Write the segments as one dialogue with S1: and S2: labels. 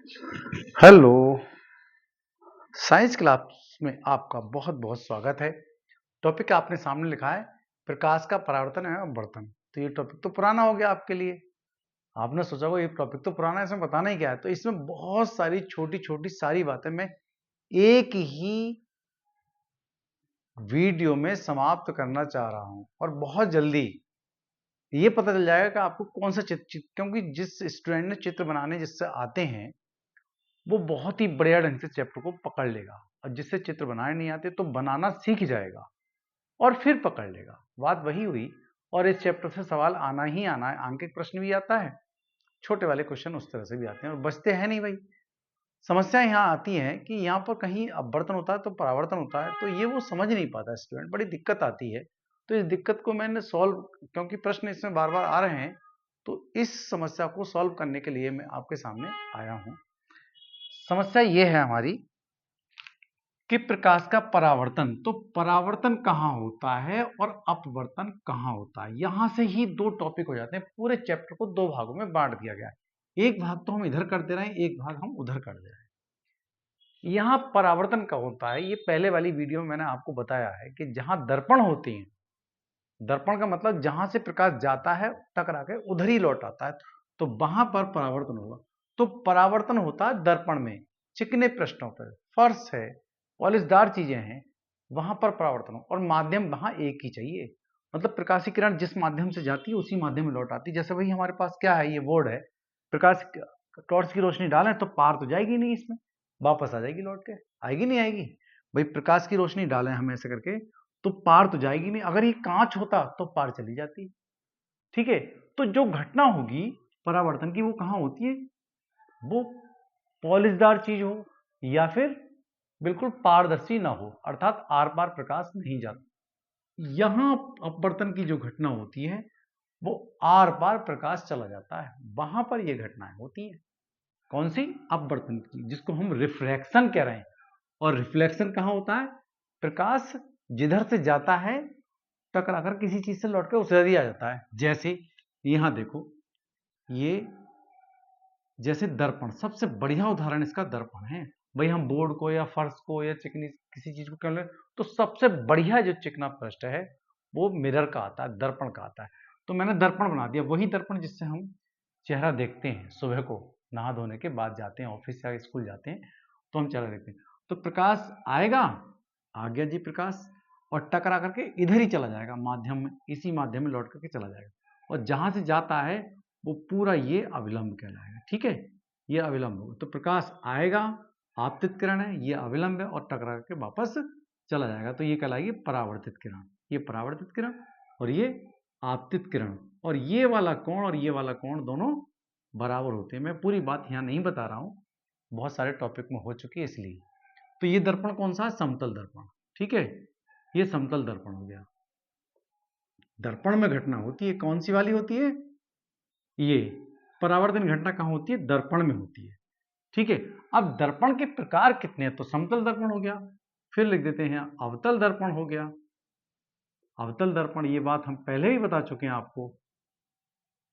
S1: Hello. Science class में आपका बहुत बहुत स्वागत है। टॉपिक आपने सामने लिखा है प्रकाश का परावर्तन एवं अपवर्तन। तो ये टॉपिक तो पुराना हो गया आपके लिए। आपने सोचा होगा ये टॉपिक तो पुराना है, इसमें बताना ही क्या है। तो इसमें बहुत सारी छोटी छोटी सारी बातें मैं एक ही वीडियो में समाप्त करना चाह रहा हूं और बहुत जल्दी ये पता चल जाएगा कि आपको कौन सा चित्र, क्योंकि जिस स्टूडेंट ने चित्र बनाने जिससे आते हैं वो बहुत ही बढ़िया ढंग से चैप्टर को पकड़ लेगा, और जिससे चित्र बनाने नहीं आते तो बनाना सीख जाएगा और फिर पकड़ लेगा। बात वही हुई। और इस चैप्टर से सवाल आना ही आना है, आंकिक प्रश्न भी आता है, छोटे वाले क्वेश्चन उस तरह से भी आते हैं और बचते हैं नहीं भाई। समस्या यहाँ आती है कि यहाँ पर कहीं अपवर्तन होता है तो परावर्तन होता है, तो ये वो समझ नहीं पाता स्टूडेंट, बड़ी दिक्कत आती है। तो इस दिक्कत को मैंने सॉल्व, क्योंकि प्रश्न इसमें बार बार आ रहे हैं, तो इस समस्या को सॉल्व करने के लिए मैं आपके सामने आया हूं। समस्या ये है हमारी कि प्रकाश का परावर्तन, तो परावर्तन कहाँ होता है और अपवर्तन कहाँ होता है। यहां से ही दो टॉपिक हो जाते हैं। पूरे चैप्टर को दो भागों में बांट दिया गया है, एक भाग तो हम इधर कर दे रहे हैं, एक भाग हम उधर कर दे रहे हैं। यहां परावर्तन का होता है, ये पहले वाली वीडियो में मैंने आपको बताया है कि जहां दर्पण होते हैं, दर्पण का मतलब जहां से प्रकाश जाता है टकरा के उधर ही लौट आता है, तो वहां पर परावर्तन होगा। तो परावर्तन होता है दर्पण में, चिकने पृष्ठों पर, फर्श है, पॉलिशदार चीजें हैं, वहां पर परावर्तन हो, और माध्यम वहां एक ही चाहिए। मतलब प्रकाश की किरण जिस माध्यम से जाती है उसी माध्यम में लौट आती है। जैसे भाई हमारे पास क्या है, ये बोर्ड है, प्रकाश टॉर्च की रोशनी डालें तो पार तो जाएगी नहीं, इसमें वापस आ जाएगी लौट के, आएगी नहीं आएगी। भाई प्रकाश की रोशनी डालें हम ऐसे करके तो पार तो जाएगी नहीं, अगर ये कांच होता तो पार चली जाती। ठीक है, तो जो घटना होगी परावर्तन की वो कहां होती है, वो पॉलिशदार चीज हो या फिर बिल्कुल पारदर्शी ना हो, अर्थात आर पार प्रकाश नहीं जाता। यहां अपवर्तन की जो घटना होती है वो आर पार प्रकाश चला जाता है, वहां पर ये घटनाएं होती हैं। कौन सी? अपवर्तन की, जिसको हम रिफ्रैक्शन कह रहे हैं। और रिफ्लेक्शन कहां होता है? प्रकाश जिधर से जाता है टकराकर किसी चीज से लौट कर उधर ही आ जाता है। जैसे यहां देखो, ये जैसे दर्पण, सबसे बढ़िया उदाहरण इसका दर्पण है। भाई हम बोर्ड को या फर्श को या चिकनी किसी चीज को कर ले, तो सबसे बढ़िया जो चिकना पृष्ठ है वो मिरर का आता है, दर्पण का आता है। तो मैंने दर्पण बना दिया, वही दर्पण जिससे हम चेहरा देखते हैं, सुबह को नहा धोने के बाद जाते हैं ऑफिस या स्कूल जाते हैं तो हम चेहरा देखते हैं। तो प्रकाश आएगा, आ गया जी प्रकाश, और टकरा करके इधर ही चला जाएगा माध्यम में, इसी माध्यम में लौट करके चला जाएगा। और जहां से जाता है वो पूरा ये अविलंब कहलाएगा। ठीक है, ये अविलंब होगा। तो प्रकाश आएगा, आपतित किरण है, ये अविलंब है, और टकरा करके वापस चला जाएगा, तो ये कहलाएगी परावर्तित किरण। ये परावर्तित किरण और ये आपतित किरण, और ये वाला कोण और ये वाला कोण दोनों बराबर होते हैं। मैं पूरी बात यहां नहीं बता रहा हूं, बहुत सारे टॉपिक में हो चुकी है इसलिए। तो ये दर्पण कौन सा है? समतल दर्पण। ठीक है, ये समतल दर्पण हो गया। दर्पण में घटना होती है, कौन सी वाली होती है? ये परावर्तन घटना कहां होती है? दर्पण में होती है। ठीक है, अब दर्पण के प्रकार कितने हैं? तो समतल दर्पण हो गया, फिर लिख देते हैं अवतल दर्पण हो गया। अवतल दर्पण, ये बात हम पहले ही बता चुके हैं आपको।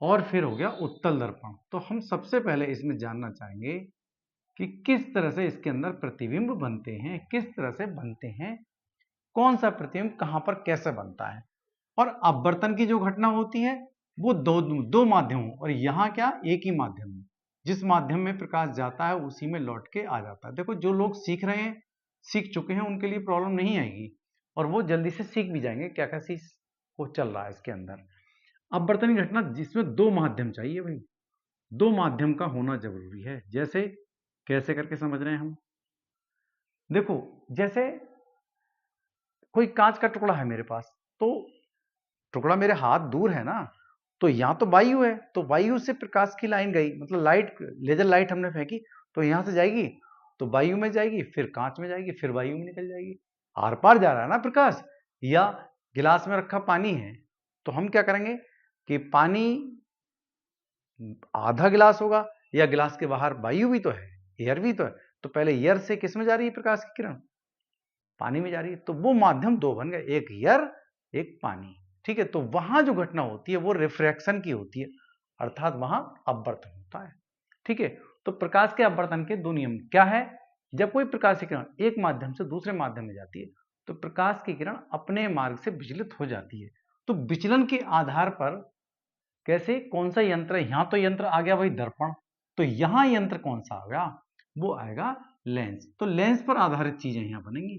S1: और फिर हो गया उत्तल दर्पण। तो हम सबसे पहले इसमें जानना चाहेंगे कि किस तरह से इसके अंदर प्रतिबिंब बनते हैं, किस तरह से बनते हैं, कौन सा प्रतिबिंब कहां पर कैसे बनता है। और अपवर्तन की जो घटना होती है वो दो दो माध्यमों, और यहां क्या, एक ही माध्यम में, जिस माध्यम में प्रकाश जाता है उसी में लौट के आ जाता है। देखो जो लोग सीख रहे हैं, सीख चुके हैं, उनके लिए प्रॉब्लम नहीं आएगी और वो जल्दी से सीख भी जाएंगे क्या क्या चीज वो चल रहा है इसके अंदर। अपवर्तन की घटना जिसमें दो माध्यम चाहिए भाई, दो माध्यम का होना जरूरी है। जैसे कैसे करके समझ रहे हैं हम? देखो, जैसे कोई कांच का टुकड़ा है मेरे पास, तो टुकड़ा मेरे हाथ दूर है ना, तो यहां तो वायु है, तो वायु से प्रकाश की लाइन गई, मतलब लाइट, लेजर लाइट हमने फेंकी, तो यहां से जाएगी तो वायु में जाएगी, फिर कांच में जाएगी, फिर वायु में निकल जाएगी, आर पार जा रहा है ना प्रकाश। या गिलास में रखा पानी है, तो हम क्या करेंगे कि पानी आधा गिलास होगा, या गिलास के बाहर वायु भी तो है, एयर भी तो है, तो पहले एयर से किस में जा रही है प्रकाश की किरण? पानी में जा रही है, तो वो माध्यम दो बन गए, एक एयर एक पानी। ठीक है, तो वहां जो घटना होती है वो रिफ्रैक्शन की होती है, अर्थात वहां अपवर्तन होता है। ठीक है, तो प्रकाश के अपवर्तन के दो नियम क्या है? जब कोई प्रकाश की किरण एक माध्यम से दूसरे माध्यम में जाती है तो प्रकाश की किरण अपने मार्ग से विचलित हो जाती है। तो विचलन के आधार पर कैसे, कौन सा यंत्र है? यहां तो यंत्र आ गया भाई दर्पण, तो यहां यंत्र कौन सा आ गया? वो आएगा लेंस। तो लेंस पर आधारित चीजें यहां बनेंगी,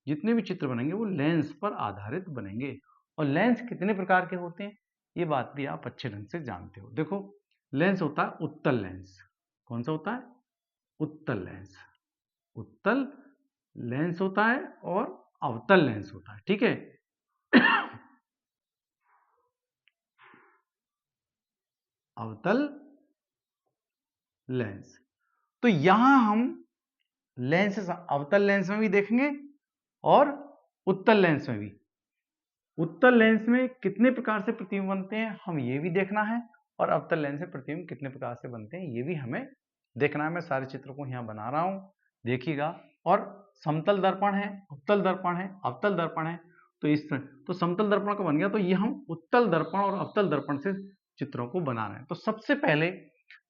S1: जितने भी चित्र बनेंगे वो लेंस पर आधारित बनेंगे। और लेंस कितने प्रकार के होते हैं ये बात भी आप अच्छे ढंग से जानते हो। देखो लेंस होता है उत्तल लेंस। कौन सा होता है? उत्तल लेंस। उत्तल लेंस होता है और अवतल लेंस होता है, ठीक है। अवतल लेंस। तो यहां हम लेंस अवतल लेंस में भी देखेंगे और उत्तल लेंस में भी। उत्तल लेंस में कितने प्रकार से प्रतिबिंब बनते हैं हम ये भी देखना है, और अवतल लेंस से प्रतिबिंब कितने प्रकार से बनते हैं ये भी हमें देखना है। मैं सारे चित्रों को यहाँ बना रहा हूं, देखिएगा। और समतल दर्पण है, उत्तल दर्पण है, अवतल दर्पण है। तो इस तरह तो समतल दर्पण का बन गया, तो ये हम उत्तल दर्पण और अवतल दर्पण से चित्रों को बना रहे हैं। तो सबसे पहले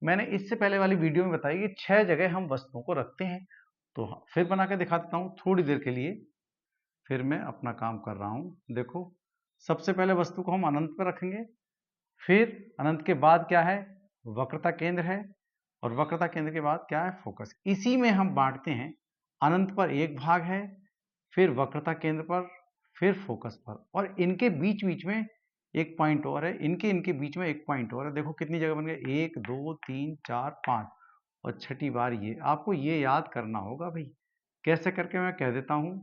S1: मैंने इससे पहले वाली वीडियो में बताया कि 6 जगह हम वस्तुओं को रखते हैं। तो फिर बना के दिखा देता हूं थोड़ी देर के लिए, फिर मैं अपना काम कर रहा हूं। देखो सबसे पहले वस्तु को हम अनंत पर रखेंगे, फिर अनंत के बाद क्या है? वक्रता केंद्र है, और वक्रता केंद्र के बाद क्या है? फोकस। इसी में हम बांटते हैं, अनंत पर एक भाग है, फिर वक्रता केंद्र पर, फिर फोकस पर, और इनके बीच बीच में एक पॉइंट और है, इनके बीच में एक पॉइंट और है। देखो कितनी जगह बन गए, 1 2 3 4 5, और छठी बार ये। आपको ये याद करना होगा भाई, कैसे करके मैं कह देता हूं।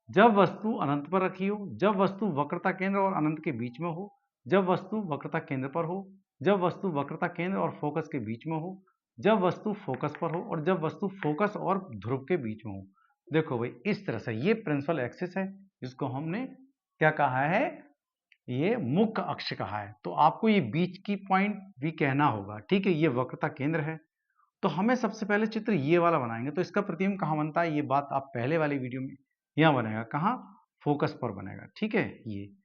S1: जब वस्तु अनंत पर रखी हो, जब वस्तु वक्रता केंद्र और अनंत के बीच में हो, जब वस्तु वक्रता केंद्र पर हो, जब वस्तु वक्रता केंद्र और फोकस के बीच में हो, जब वस्तु फोकस पर हो, और जब वस्तु फोकस और ध्रुव के बीच में हो। देखो भाई इस तरह से ये प्रिंसिपल एक्सिस है, जिसको हमने क्या कहा है? ये मुख्य अक्ष कहा है। तो आपको ये बीच की पॉइंट भी कहना होगा, ठीक है। ये वक्रता केंद्र है। तो हमें सबसे पहले चित्र ये वाला बनाएंगे, तो इसका प्रतिबिंब कहाँ बनता है ये बात आप पहले वाली वीडियो में, यहाँ बनेगा कहाँ? फोकस पर बनेगा, ठीक है ये।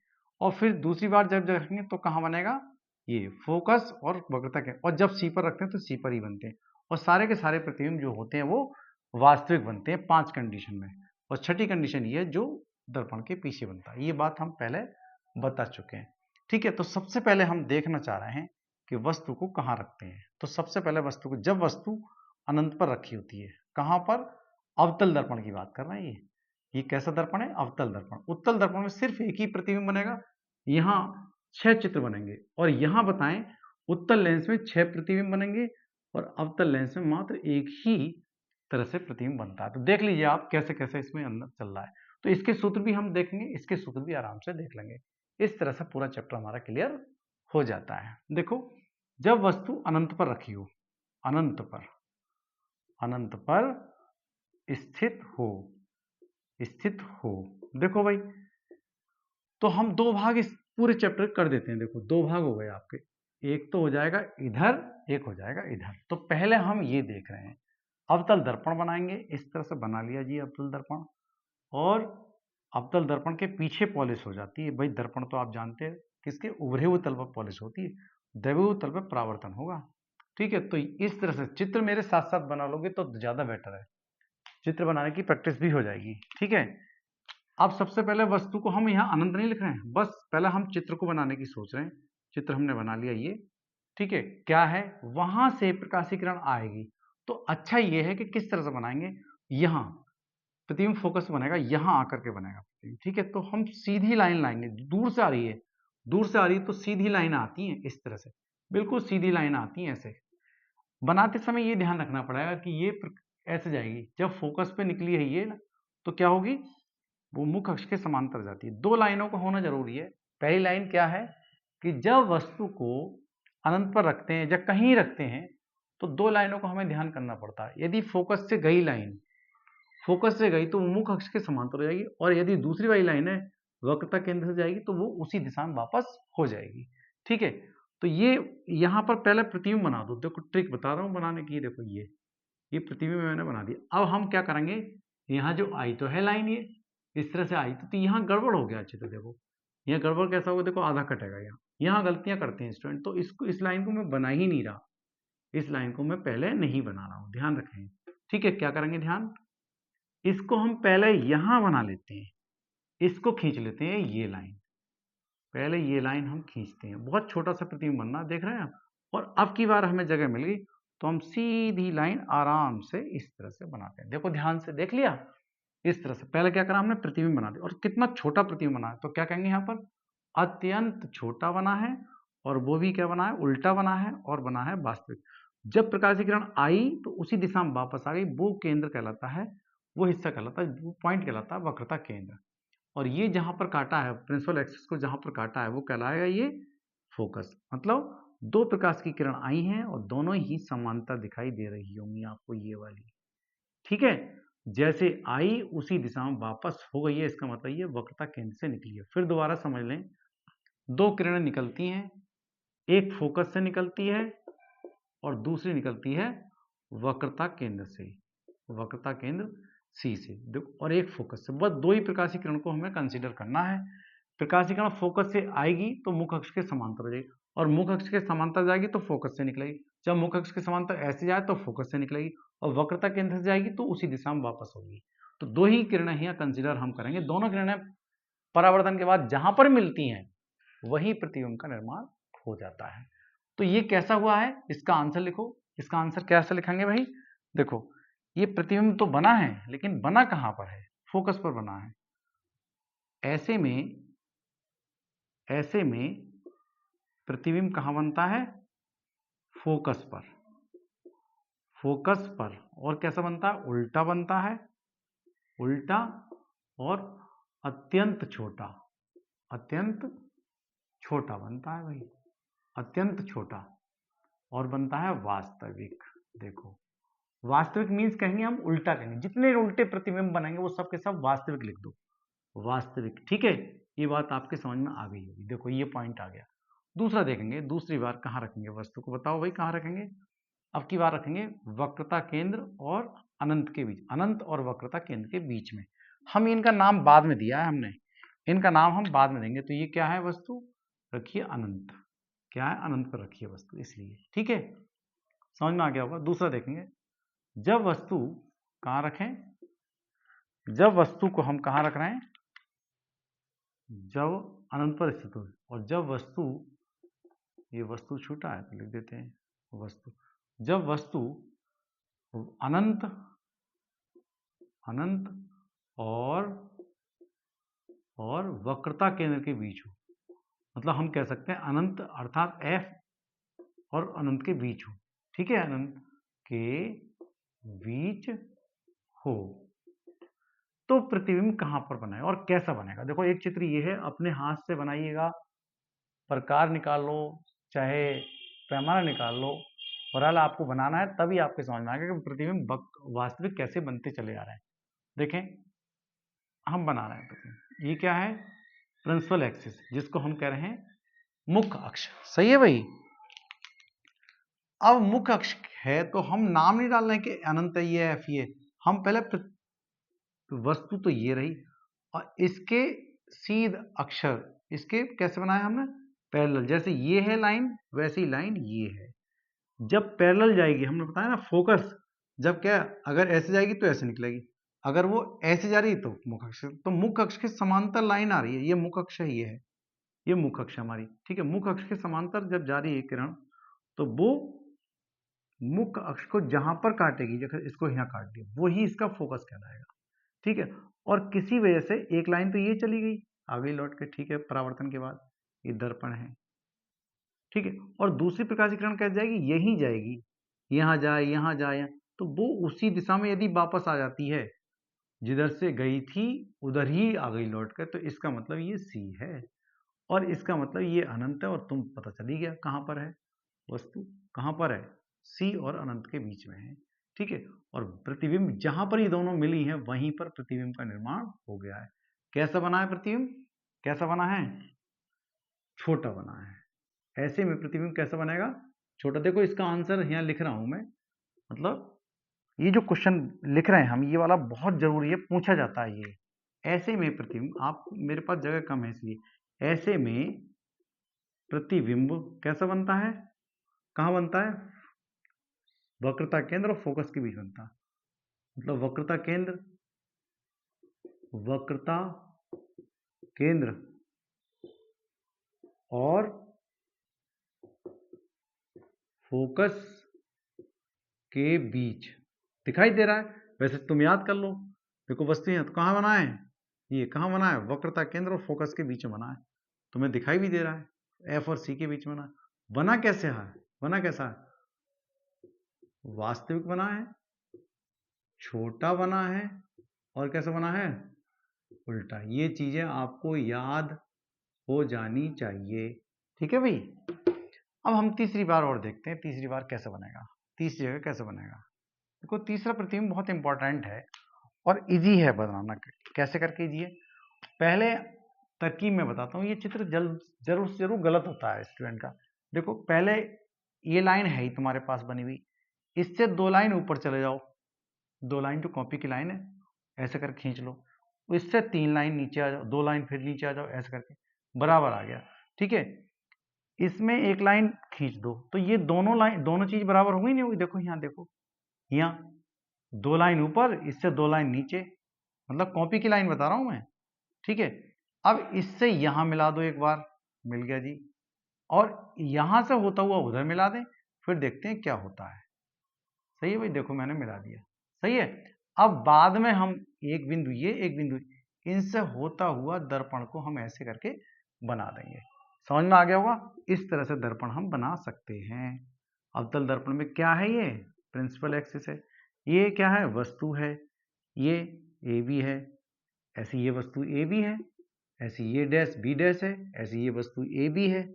S1: और फिर दूसरी बार जब रखेंगे तो कहाँ बनेगा? ये फोकस और वक्रता के, और जब सी पर रखते हैं तो सी पर ही बनते हैं। और सारे के सारे प्रतिबिंब जो होते हैं वो वास्तविक बनते हैं 5 कंडीशन में, और छठी कंडीशन ये है जो दर्पण के पीछे बनता है। ये बात हम पहले बता चुके हैं, ठीक है। तो सबसे पहले हम देखना चाह रहे हैं कि वस्तु को कहाँ रखते हैं। तो सबसे पहले वस्तु को, जब वस्तु अनंत पर रखी होती है, कहाँ पर? अवतल दर्पण की बात कर रहे हैं। ये कैसा दर्पण है? अवतल दर्पण। उत्तल दर्पण में सिर्फ एक ही प्रतिबिंब बनेगा, यहाँ 6 चित्र बनेंगे। और यहाँ बताएं उत्तल लेंस में 6 प्रतिबिंब बनेंगे, और अवतल लेंस में मात्र एक ही तरह से प्रतिबिंब बनता है। तो देख लीजिए आप कैसे कैसे इसमें अंदर चल रहा है। तो इसके सूत्र भी हम देखेंगे, इसके सूत्र भी आराम से देख लेंगे। इस तरह से पूरा चैप्टर हमारा क्लियर हो जाता है। देखो जब वस्तु अनंत पर रखी हो, अनंत पर स्थित हो, देखो भाई, तो हम दो भाग इस पूरे चैप्टर कर देते हैं। देखो दो भाग हो गए आपके, एक तो हो जाएगा इधर, एक हो जाएगा इधर। तो पहले हम ये देख रहे हैं, अवतल दर्पण बनाएंगे। इस तरह से बना लिया जी अवतल दर्पण, और अवतल दर्पण के पीछे पॉलिश हो जाती है। भाई दर्पण तो आप जानते हैं किसके? उभरे हुए तल पर पॉलिश होती है, दबे हुए तल पर परावर्तन होगा, ठीक है। तो इस तरह से चित्र मेरे साथ साथ बना लोगे तो ज्यादा बेटर है, चित्र बनाने की प्रैक्टिस भी हो जाएगी, ठीक है। अब सबसे पहले वस्तु को हम यहाँ अनंत नहीं लिख रहे हैं, बस पहले हम चित्र को बनाने की सोच रहे हैं। चित्र हमने बना लिया ये, ठीक है। क्या है? वहां से प्रकाशीकरण आएगी। तो अच्छा ये है कि किस तरह से बनाएंगे, यहाँ प्रतिबिंब फोकस बनेगा, यहाँ आकर के बनेगा प्रतिबिंब, ठीक है। तो हम सीधी लाइन लाएंगे, दूर से आ रही है, तो सीधी लाइन आती है इस तरह से, बिल्कुल सीधी लाइन आती है। ऐसे बनाते समय ये ध्यान रखना पड़ेगा कि ये ऐसे जाएगी। जब फोकस पे निकली है ये ना, तो क्या होगी? वो मुख्य अक्ष के समांतर जाती है। दो लाइनों का होना जरूरी है। पहली लाइन क्या है कि जब वस्तु को अनंत पर रखते हैं या कहीं रखते हैं तो दो लाइनों को हमें ध्यान करना पड़ता है। यदि फोकस से गई लाइन, फोकस से गई तो वो मुख्य अक्ष के समांतर हो जाएगी, और यदि दूसरी वाली लाइन है वक्रता केंद्र से जाएगी तो वो उसी दिशा में वापस हो जाएगी, ठीक है। तो ये यहाँ पर पहले प्रतिबिंब बना दो। देखो ट्रिक बता रहा हूँ बनाने की। देखो ये प्रतिबिंब मैंने बना दिया। अब हम क्या करेंगे, यहाँ जो आई तो है लाइन, ये इस तरह से आई तो यहाँ गड़बड़ हो गया अच्छे से। देखो यहाँ गड़बड़ कैसा होगा, देखो आधा कटेगा, यहाँ गलतियां करते हैं स्टूडेंट। तो इसको, इस लाइन को मैं बना ही नहीं रहा, इस लाइन को मैं पहले नहीं बना रहा हूं, ध्यान रखें। ठीक है, क्या करेंगे ध्यान, इसको हम पहले यहां बना लेते हैं, इसको खींच लेते हैं ये लाइन, पहले ये लाइन हम खींचते हैं, बहुत छोटा सा प्रतिबिंब बनना, देख रहे हैं आप। और अब की बार हमें जगह मिल गई तो हम सीधी लाइन आराम से इस तरह से बनाते हैं। देखो ध्यान से, देख लिया, इस तरह से। पहले क्या करा हमने, प्रतिबिंब बना दिया, और कितना छोटा प्रतिबिंब बना है, तो क्या कहेंगे यहाँ पर, अत्यंत छोटा बना है, और वो भी क्या बना है, उल्टा बना है, और बना है वास्तविक। जब प्रकाश की किरण आई तो उसी दिशा में वापस आ गई, वो केंद्र कहलाता है, वो हिस्सा कहलाता है, वो पॉइंट कहलाता है वक्रता केंद्र। और ये जहां पर काटा है, प्रिंसिपल एक्सिस को जहां पर काटा है, वो कहलाएगा ये फोकस। मतलब दो प्रकाश की किरण आई हैं और दोनों ही समांतर दिखाई दे रही होंगी आपको, ये वाली। ठीक है, जैसे आई उसी दिशा में वापस हो गई है, इसका मतलब ये वक्रता केंद्र से निकली है। फिर दोबारा समझ लें, दो किरणें निकलती हैं, एक फोकस से निकलती है और दूसरी निकलती है वक्रता केंद्र से, वक्रता केंद्र सी से, और एक फोकस से। बस दो ही प्रकाशीय किरण को हमें कंसीडर करना है। प्रकाशीय किरण फोकस से आएगी तो मुख्य अक्ष के समांतर हो जाएगी, और मुख्य अक्ष के समांतर जाएगी तो फोकस से निकलेगी। जब मुख्य अक्ष के समांतर ऐसे जाए तो फोकस से निकलेगी, और वक्रता केंद्र से जाएगी तो उसी दिशा में वापस होगी। तो दो ही किरणें यहाँ कंसीडर हम करेंगे। दोनों किरणें परावर्तन के बाद जहां पर मिलती हैं वही प्रतिबिंब का निर्माण हो जाता है। तो ये कैसा हुआ है, इसका आंसर लिखो। इसका आंसर कैसे लिखेंगे भाई, देखो ये प्रतिबिंब तो बना है, लेकिन बना कहां पर है, फोकस पर बना है। ऐसे में प्रतिबिंब कहां बनता है, फोकस पर, फोकस पर। और कैसा बनता है, उल्टा बनता है, उल्टा, और अत्यंत छोटा, अत्यंत छोटा बनता है भाई, अत्यंत छोटा। और बनता है वास्तविक। देखो, वास्तविक मीन्स कहेंगे हम, उल्टा कहेंगे, जितने उल्टे प्रतिबिंब बनेंगे वो सब के सब वास्तविक लिख दो, वास्तविक। ठीक है, ये बात आपके समझ में आ गई होगी। देखो ये पॉइंट आ गया। दूसरा देखेंगे, दूसरी बार कहाँ रखेंगे वस्तु को, बताओ भाई कहाँ रखेंगे। अब की बार रखेंगे वक्रता केंद्र और अनंत के बीच, अनंत और वक्रता केंद्र के बीच में। हम इनका नाम बाद में दिया है हमने, इनका नाम हम बाद में देंगे। तो ये क्या है, वस्तु रखिए अनंत, क्या है, अनंत पर रखिए वस्तु, इसलिए। ठीक है, समझ में आ गया होगा। दूसरा देखेंगे, जब वस्तु कहाँ रखें, जब वस्तु को हम कहाँ रख रहे हैं, जब अनंत पर स्थित हो, और जब वस्तु, ये वस्तु छोटा है तो लिख देते हैं वस्तु, जब वस्तु अनंत, अनंत और वक्रता केंद्र के बीच हो, मतलब हम कह सकते हैं अनंत अर्थात F और अनंत के बीच हो। ठीक है, अनंत के बीच हो, तो प्रतिबिंब कहां पर बनाएगा और कैसा बनेगा। देखो एक चित्र ये है, अपने हाथ से बनाइएगा, प्रकार निकाल लो, चाहे पैमाना निकाल लो, बहरहाल आपको बनाना है, तभी आपके समझ में आएगा कि प्रतिबिंब वास्तविक कैसे बनते चले आ रहे हैं। देखें, हम बना रहे हैं प्रतिबिंब, ये क्या है, प्रिंसिपल एक्सिस, जिसको हम कह रहे हैं मुख्य अक्ष। सही है भाई। अब मुख्य अक्ष है तो हम नाम नहीं डाल रहे कि अनंत है ये, एफ ये, हम पहले वस्तु तो ये रही, और इसके सीध अक्षर, इसके कैसे बनाया हमने, पैरेलल। जैसे ये है लाइन, वैसी लाइन ये है। जब पैरेलल जाएगी, हमने बताया ना फोकस, जब क्या, अगर ऐसे जाएगी तो ऐसे निकलेगी, अगर वो ऐसे जा रही तो मुख्य अक्ष, तो मुख्य अक्ष के समांतर लाइन आ रही है, ये मुख्य अक्ष है, ये है, ये मुख्य अक्ष हमारी। ठीक है, मुख्य अक्ष के समांतर जब जा रही है किरण, तो वो मुख्य अक्ष को जहां पर काटेगी, जैसे इसको यहाँ काट दिया, वो ही इसका फोकस कहलाएगा। ठीक है, और किसी वजह से एक लाइन तो ये चली गई, आ गई लौट के। ठीक है, परावर्तन के बाद ये दर्पण है। ठीक है, और दूसरी प्रकाश किरण कैसे जाएगी, यही जाएगी, यहाँ जाए, यहाँ जाए, तो वो उसी दिशा में यदि वापस आ जाती है, जिधर से गई थी उधर ही आ गई लौट कर, तो इसका मतलब ये सी है, और इसका मतलब ये अनंत है। और तुम पता चली गया कहां पर है वस्तु, कहां पर है, सी और अनंत के बीच में है। ठीक है, और प्रतिबिंब जहां पर ये दोनों मिली हैं वहीं पर प्रतिबिंब का निर्माण हो गया है। कैसा बना है प्रतिबिंब, कैसा बना है, छोटा बना है। ऐसे में प्रतिबिंब कैसा बनेगा, छोटा। देखो इसका आंसर यहाँ लिख रहा हूं मैं, मतलब ये जो क्वेश्चन लिख रहे हैं हम, ये वाला बहुत जरूरी है, पूछा जाता है ये। ऐसे में प्रतिबिंब, आप, मेरे पास जगह कम है इसलिए, ऐसे में प्रतिबिंब कैसा बनता है, कहां बनता है, वक्रता केंद्र और फोकस के बीच बनता है। मतलब वक्रता केंद्र और फोकस के बीच दिखाई दे रहा है। वैसे तुम याद कर लो, देखो वस्तु है तो कहाँ बना है, ये कहाँ बना है, वक्रता केंद्र और फोकस के बीच में बना है। तुम्हें दिखाई भी दे रहा है, एफ और सी के बीच में बना कैसे है, बना कैसा है, वास्तविक बना है, छोटा बना है और कैसा बना है, उल्टा। ये चीजें आपको याद हो जानी चाहिए, ठीक है भाई। अब हम तीसरी बार और देखते हैं, तीसरी बार कैसे बनेगा, तीसरी जगह कैसे बनेगा। देखो तीसरा प्रतिबिंब बहुत इंपॉर्टेंट है और इजी है बनाना। कैसे करके इजी है, पहले तरकीब में बताता हूँ। ये चित्र जरूर से जरूर गलत होता है स्टूडेंट का। देखो पहले ये लाइन है ही तुम्हारे पास बनी हुई, इससे 2 लाइन ऊपर चले जाओ, 2 लाइन जो कॉपी की लाइन है ऐसे कर खींच लो, इससे 3 लाइन नीचे आ जाओ, 2 लाइन फिर नीचे आ जाओ, ऐसे करके बराबर आ गया, ठीक है। इसमें 1 लाइन खींच दो तो ये दोनों चीज बराबर हो गई नहीं होगी। देखो यहाँ, देखो यहाँ 2 लाइन ऊपर, इससे 2 लाइन नीचे, मतलब कॉपी की लाइन बता रहा हूं मैं, ठीक है। अब इससे यहां मिला दो एक बार, मिल गया जी, और यहां से होता हुआ उधर मिला दें, फिर देखते हैं क्या होता है। सही है भाई, देखो मैंने मिला दिया, सही है। अब बाद में हम एक बिंदु ये, एक बिंदु, इनसे होता हुआ दर्पण को हम ऐसे करके बना देंगे। समझ में आ गया होगा, इस तरह से दर्पण हम बना सकते हैं। अवतल दर्पण में क्या है, ये प्रिंसिपल एक्सिस है, ये क्या है, वस्तु है, ये ए बी है, ऐसी ये वस्तु ए बी है, ऐसी ये डैश बी डैश है, ऐसी ये वस्तु ए बी है,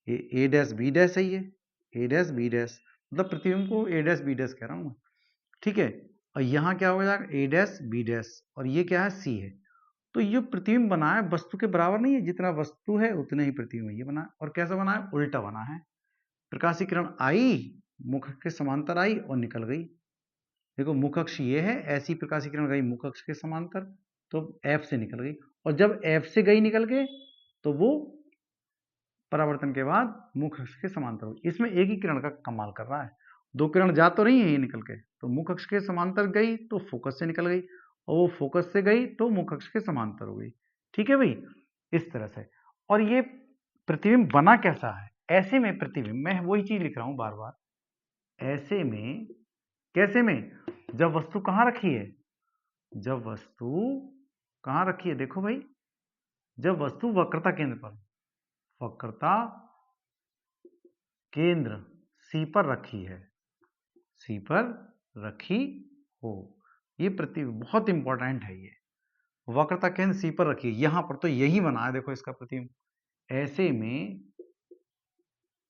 S1: ये ए डैश बी डैश है, ये ए डैश बी डैश, मतलब प्रतिबिंब को ए डैश बी डैश कह रहा हूं मैं, ठीक है। और यहाँ क्या हो जाएगा, ए डैश बी डैश, और ये क्या है, सी है। तो ये प्रतिबिंब बना है वस्तु के बराबर नहीं है, जितना वस्तु है उतने ही प्रतिबिंब ये बना है। और कैसा बना है, उल्टा बना है। प्रकाशीय किरण आई, मुख के समांतर आई और निकल गई। देखो मुख अक्ष ये है, ऐसी प्रकाशीय किरण गई मुख अक्ष के समांतर, तो एफ से निकल गई, और जब एफ से गई निकल के तो वो परावर्तन के बाद मुख अक्ष के समांतर हुई। इसमें एक ही किरण का कमाल कर रहा है, 2 किरण जा तो रही है ये निकल के, तो मुख अक्ष के समांतर गई तो फोकस से निकल गई, और वो फोकस से गई तो मुख अक्ष के समांतर हो गई, ठीक है भाई, इस तरह से। और ये प्रतिबिंब बना कैसा है, ऐसे में प्रतिबिंब, मैं वही चीज लिख रहा हूं बार बार, ऐसे में, कैसे में, जब वस्तु कहां रखी है, जब वस्तु कहां रखी है, देखो भाई, जब वस्तु वक्रता केंद्र पर, वक्रता केंद्र सी पर रखी है, सी पर रखी हो, ये प्रतिबिंब बहुत इंपॉर्टेंट है। ये वक्रता केंद्र सी पर रखी है, यहां पर तो यही बना है, देखो इसका प्रतिबिंब। ऐसे में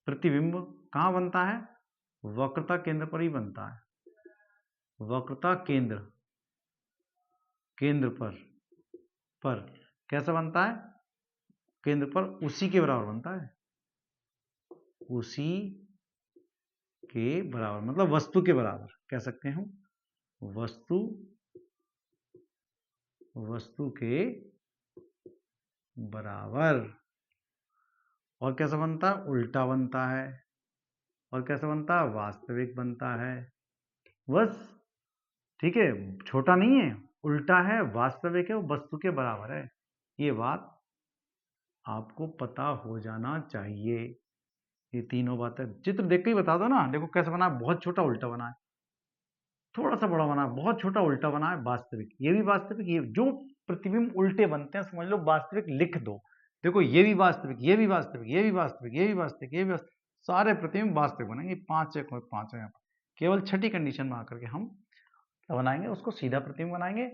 S1: प्रतिबिंब कहां बनता है, वक्रता केंद्र पर ही बनता है, वक्रता केंद्र पर कैसा बनता है, केंद्र पर उसी के बराबर बनता है, उसी के बराबर, मतलब वस्तु के बराबर कह सकते हैं हम, वस्तु के बराबर। और कैसा बनता है, उल्टा बनता है, और कैसा बनता है, वास्तविक बनता है, बस, ठीक है। छोटा नहीं है, उल्टा है, वास्तविक है, वो वस्तु के बराबर है। ये बात आपको पता हो जाना चाहिए। ये तीनों बातें चित्र देख के ही बता दो ना, देखो कैसे बना है, बहुत छोटा उल्टा बना है, थोड़ा सा बड़ा बना है, बहुत छोटा उल्टा बना है, वास्तविक, ये भी वास्तविक, ये जो प्रतिबिंब उल्टे बनते हैं समझ लो वास्तविक लिख दो। देखो ये भी वास्तविक, ये भी वास्तविक, ये भी वास्तविक, ये भी वास्तविक, ये भी वास्तविक, सारे प्रतिबिंब वास्तविक बनेंगे। 5 है, 5 है यहाँ पर। केवल छठी कंडीशन में आकर के हम क्या बनाएंगे, उसको सीधा प्रतिबिंब बनाएंगे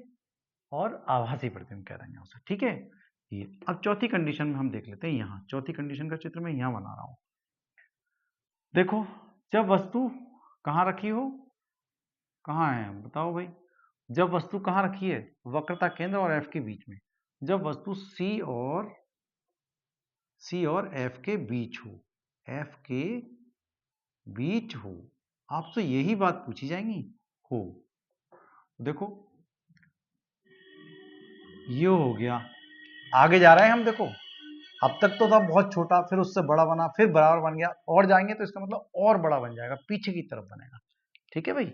S1: और आभासी प्रतिबिंब कह देंगे उसे, ठीक है। ये अब चौथी कंडीशन में हम देख लेते हैं, यहाँ चौथी कंडीशन का चित्र मैं यहाँ बना रहा हूँ। देखो जब वस्तु कहाँ रखी हो, कहाँ है बताओ भाई, जब वस्तु कहाँ रखी है, वक्रता केंद्र और एफ के बीच में, जब वस्तु सी और एफ के बीच हो, एफ के बीच हो, आपसे यही बात पूछी जाएगी हो। देखो ये हो गया, आगे जा रहे हैं हम, देखो अब तक तो था बहुत छोटा, फिर उससे बड़ा बना, फिर बराबर बन गया, और जाएंगे तो इसका मतलब और बड़ा बन जाएगा, पीछे की तरफ बनेगा। ठीक है भाई।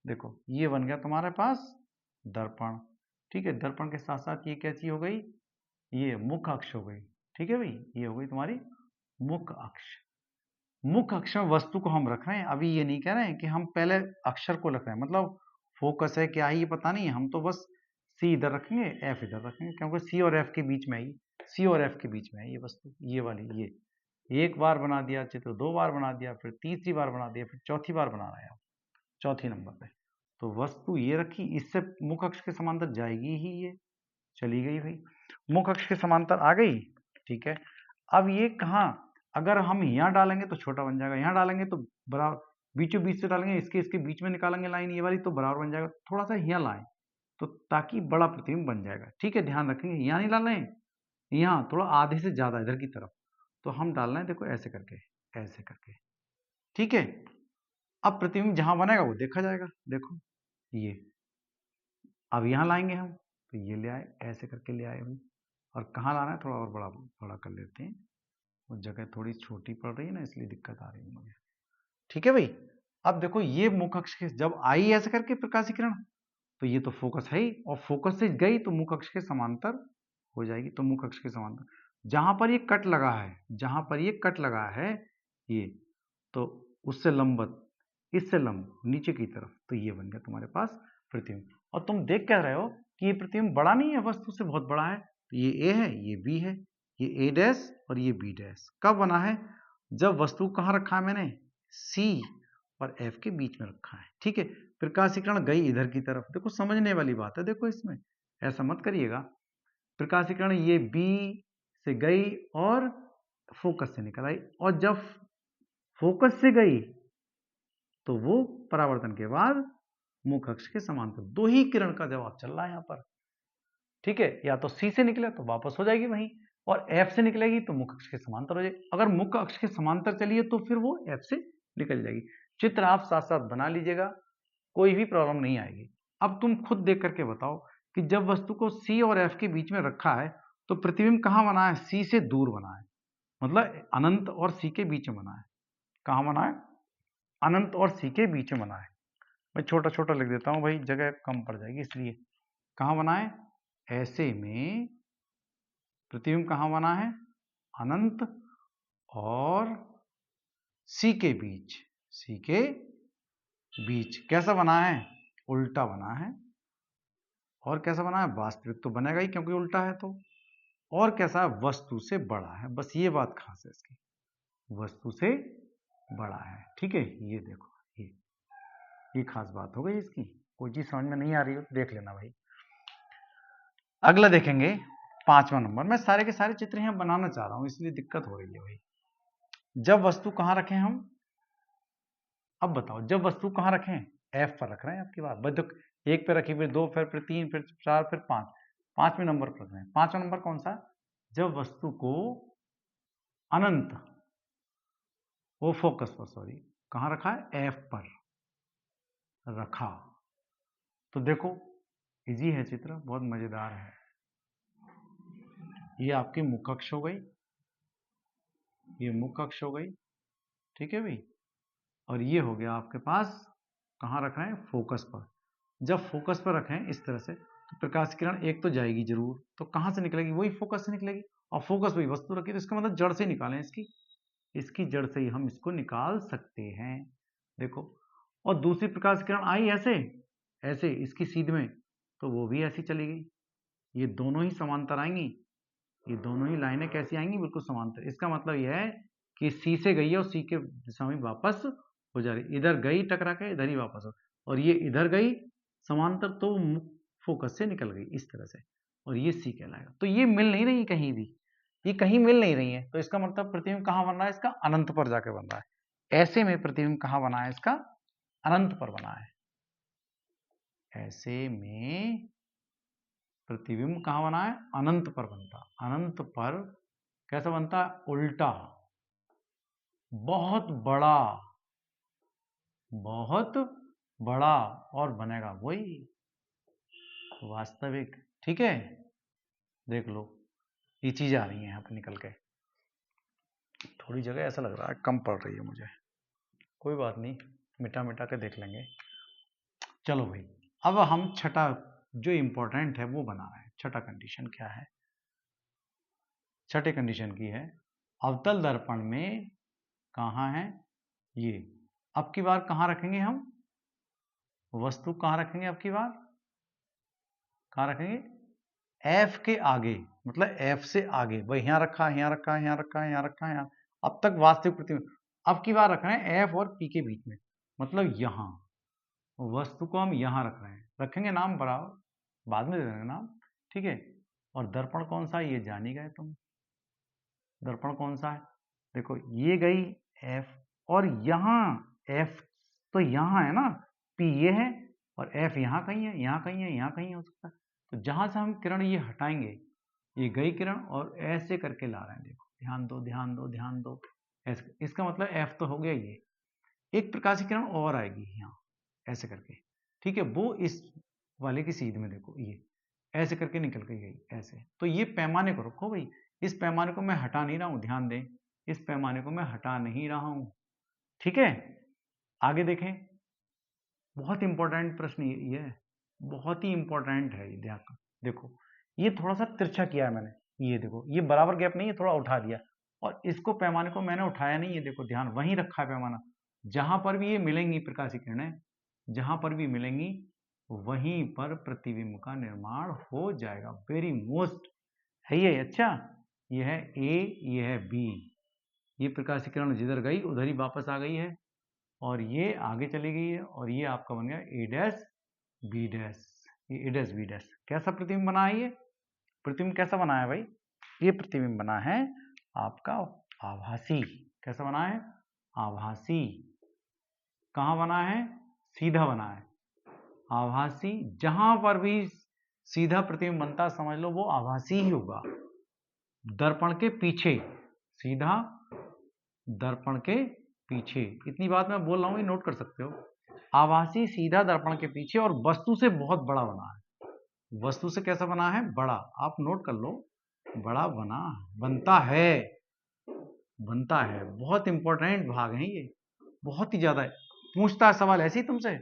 S1: देखो ये बन गया तुम्हारे पास दर्पण। ठीक है, दर्पण के साथ साथ ये क्या चीज हो गई, ये मुख अक्ष हो गई। ठीक है भाई, ये हो गई तुम्हारी मुख अक्ष। मुख्य अक्षर वस्तु को हम रख रहे हैं, अभी ये नहीं कह रहे हैं कि हम पहले अक्षर को रख रहे हैं, मतलब फोकस है क्या है ये पता नहीं है, हम तो बस सी इधर रखेंगे एफ इधर रखेंगे, क्योंकि सी और एफ के बीच में है, सी और एफ के बीच में है ये वस्तु, ये वाली। ये एक बार बना दिया चित्र, 2 बार बना दिया, फिर तीसरी बार बना दिया, फिर चौथी बार बना रहे हैं आप, चौथी नंबर पे। तो वस्तु ये रखी, इससे मुख्य अक्ष के समांतर जाएगी ही, ये चली गई भाई, मुख्य अक्ष के समांतर आ गई। ठीक है, अब ये कहाँ, अगर हम यहाँ डालेंगे तो छोटा बन जाएगा, यहाँ डालेंगे तो बराबर, बीचों बीच से डालेंगे, इसके बीच में निकालेंगे लाइन ये वाली तो बराबर बन जाएगा, थोड़ा सा यहाँ लाएं तो ताकि बड़ा प्रतिबिंब बन जाएगा। ठीक है, ध्यान रखेंगे, यहाँ नहीं डाल रहे हैं, यहाँ थोड़ा आधे से ज्यादा इधर की तरफ, तो हम डाल रहे हैं देखो ऐसे करके, ऐसे करके। ठीक है, अब प्रतिबिंब जहां बनेगा वो देखा जाएगा। देखो ये, अब यहाँ लाएंगे हम तो ये ले आए, ऐसे करके ले आए हम, और कहाँ लाना है थोड़ा और बड़ा बड़ा कर लेते हैं, वो जगह थोड़ी छोटी पड़ रही है ना इसलिए दिक्कत आ रही है मुझे। ठीक है भाई, अब देखो ये मुख्य अक्ष के जब आई ऐसे करके प्रकाश किरण, तो ये तो फोकस है ही, और फोकस से गई तो मुख्य अक्ष के समांतर हो जाएगी, तो मुख्य अक्ष के समांतर जहां पर ये कट लगा है, जहां पर ये कट लगा है ये, तो उससे लंबवत, इससे लंब नीचे की तरफ, तो ये बन गया तुम्हारे पास प्रतिबिंब। और तुम देख क्या रहे हो कि ये प्रतिबिंब बड़ा नहीं है, वस्तु से बहुत बड़ा है, तो ये ए है, ये बी है, ये ए डैश और ये बी डैश कब बना है, जब वस्तु कहाँ रखा है मैंने, सी और एफ के बीच में रखा है। ठीक है, प्रकाशीकरण गई इधर की तरफ, देखो समझने वाली बात है, देखो इसमें ऐसा मत करिएगा, प्रकाशीकरण ये बी से गई और फोकस से निकल आई, और जब फोकस से गई तो वो परावर्तन के बाद मुख्य अक्ष के समांतर, दो ही किरण का जवाब चल रहा है यहाँ पर। ठीक है, या तो सी से निकले तो वापस हो जाएगी वहीं, और एफ से निकलेगी तो मुख्य अक्ष के समांतर हो जाएगी, अगर मुख्य अक्ष के समांतर चलिए तो फिर वो एफ से निकल जाएगी। चित्र आप साथ साथ बना लीजिएगा, कोई भी प्रॉब्लम नहीं आएगी। अब तुम खुद देख करके बताओ कि जब वस्तु को सी और एफ के बीच में रखा है तो प्रतिबिंब कहाँ बना है, सी से दूर बना है, मतलब अनंत और सी के बीच में बना है। कहाँ बना है, अनंत और सी के बीच में बना है। मैं छोटा छोटा लिख देता हूं भाई, जगह कम पड़ जाएगी इसलिए। कहाँ बना है, ऐसे में प्रतिबिंब कहाँ बना है, अनंत और सी के बीच, सी के बीच। कैसा बना है, उल्टा बना है। और कैसा बना है, वास्तविक तो बनेगा ही क्योंकि उल्टा है तो। और कैसा है, वस्तु से बड़ा है, बस ये बात खास है इसकी, वस्तु से बड़ा है। ठीक है, ये देखो ये खास बात हो गई इसकी। कोई चीज समझ में नहीं आ रही हो तो देख लेना भाई। अगला देखेंगे 5वां नंबर। मैं सारे के सारे चित्र यहाँ बनाना चाह रहा हूं इसलिए दिक्कत हो रही है भाई। जब वस्तु कहाँ रखें हम, अब बताओ, जब वस्तु कहाँ रखें, एफ पर रख रहे हैं आपकी बात, बस एक पे रखी, फिर दो, फिर तीन, फिर चार, फिर पांच, 5वें नंबर पर रख रहे हैं। 5वां नंबर कौन सा, जब वस्तु को अनंत, वो फोकस पर, सॉरी कहाँ रखा है, एफ पर रखा, तो देखो इजी है चित्र, बहुत मजेदार है। ये आपकी मुख्य अक्ष हो गई, ये मुख्य अक्ष हो गई। ठीक है भाई, और ये हो गया आपके पास, कहाँ रखा है, फोकस पर। जब फोकस पर रखें इस तरह से तो प्रकाश किरण एक तो जाएगी जरूर, तो कहाँ से निकलेगी, वही फोकस से निकलेगी, और फोकस वही वस्तु रखी, तो इसका मतलब जड़ से निकालें, इसकी जड़ से ही हम इसको निकाल सकते हैं। देखो, और दूसरी प्रकाश किरण आई ऐसे, ऐसे इसकी सीध में, तो वो भी ऐसी चली गई, ये दोनों ही समांतर आएंगी, ये दोनों ही लाइनें कैसी आएंगी, बिल्कुल समांतर। इसका मतलब यह है कि सी से गई है और सी के दिशा में वापस हो जा रही, इधर गई टकरा के इधर ही वापस हो, और ये इधर गई समांतर तो फोकस से निकल गई इस तरह से, और ये सी कहलाएगा। तो ये मिल नहीं रही कहीं भी, ये कहीं मिल नहीं रही है, तो इसका मतलब प्रतिबिंब कहाँ बन रहा है, इसका अनंत पर जाके बन रहा है। ऐसे में प्रतिबिंब कहाँ बना है, इसका अनंत पर बना है। ऐसे में प्रतिबिंब कहाँ बना है, अनंत पर बनता, अनंत पर कैसा बनता है, उल्टा, बहुत बड़ा, बहुत बड़ा, और बनेगा वही वास्तविक। ठीक है, देख लो ये चीज आ रही है यहाँ पे निकल के, थोड़ी जगह ऐसा लग रहा है कम पड़ रही है मुझे, कोई बात नहीं, मिटा मिटा के देख लेंगे। चलो भाई, अब हम छठा जो इंपॉर्टेंट है वो बना रहे हैं। छठा कंडीशन क्या है? छठे कंडीशन की है, अवतल दर्पण में कहाँ है ये। अब की बार कहाँ रखेंगे हम वस्तु? कहाँ रखेंगे अब की बार? कहाँ रखेंगे? F के आगे, मतलब F से आगे। भाई यहाँ रखा, यहाँ रखा, यहाँ रखा, यहाँ रखा, यहाँ। अब तक वास्तविक प्रतिबिंब। अब की बार रख रहे हैं F और P के बीच में, मतलब यहाँ। वस्तु को हम यहाँ रख रहे हैं, रखेंगे नाम बराबर, बाद में दे देंगे नाम, ठीक है। और दर्पण कौन सा है ये जान ही गए तुम। दर्पण कौन सा है? देखो ये गई F, और यहाँ F तो यहाँ है ना, P ये है, और F यहाँ कहीं है, यहाँ कहीं है, यहाँ कहीं हो सकता है। तो जहां से हम किरण ये हटाएंगे, ये गई किरण, और ऐसे करके ला रहे हैं। देखो ध्यान दो, ध्यान दो, ध्यान दो, ऐसे। इसका मतलब F तो हो गया ये। एक प्रकाश किरण और आएगी यहाँ ऐसे करके, ठीक है। वो इस वाले की सीध में, देखो ये ऐसे करके निकल के गई ऐसे। तो ये पैमाने को रखो भाई, इस पैमाने को मैं हटा नहीं रहा हूं, ध्यान दें, इस पैमाने को मैं हटा नहीं रहा हूं, ठीक है। आगे देखें, बहुत इंपॉर्टेंट प्रश्न ये है, बहुत ही इंपॉर्टेंट है ये। देखो ये थोड़ा सा तिरछा किया है मैंने, ये देखो ये बराबर गैप नहीं है, थोड़ा उठा दिया, और इसको पैमाने को मैंने उठाया नहीं है। देखो ध्यान, वहीं रखा है पैमाना। जहां पर भी ये मिलेंगी प्रकाश किरणें, जहां पर भी मिलेंगी वहीं पर प्रतिबिंब का निर्माण हो जाएगा। वेरी मोस्ट है ये। अच्छा, ये है ए, ये है बी। ये प्रकाश किरण जिधर गई उधर ही वापस आ गई है, और ये आगे चली गई है, और ये आपका बन गया ए डैश बी डैश। ये ए डैश बी डैश कैसा प्रतिबिंब बना है? ये प्रतिबिंब कैसा बना है भाई? ये प्रतिबिंब बना है आपका आभासी। कैसा बना है? आभासी। कहाँ बना है? सीधा बना है आभासी। जहां पर भी सीधा प्रतिबिंब बनता समझ लो वो आभासी ही होगा। दर्पण के पीछे, सीधा दर्पण के पीछे, इतनी बात मैं बोल रहा हूं, ये नोट कर सकते हो। आभासी सीधा दर्पण के पीछे, और वस्तु से बहुत बड़ा बना है। वस्तु से कैसा बना है? बड़ा। आप नोट कर लो, बड़ा बना, बनता है, बनता है। बहुत इंपॉर्टेंट भाग है ये, बहुत ही ज्यादा। पूछता है सवाल ऐसे ही तुमसे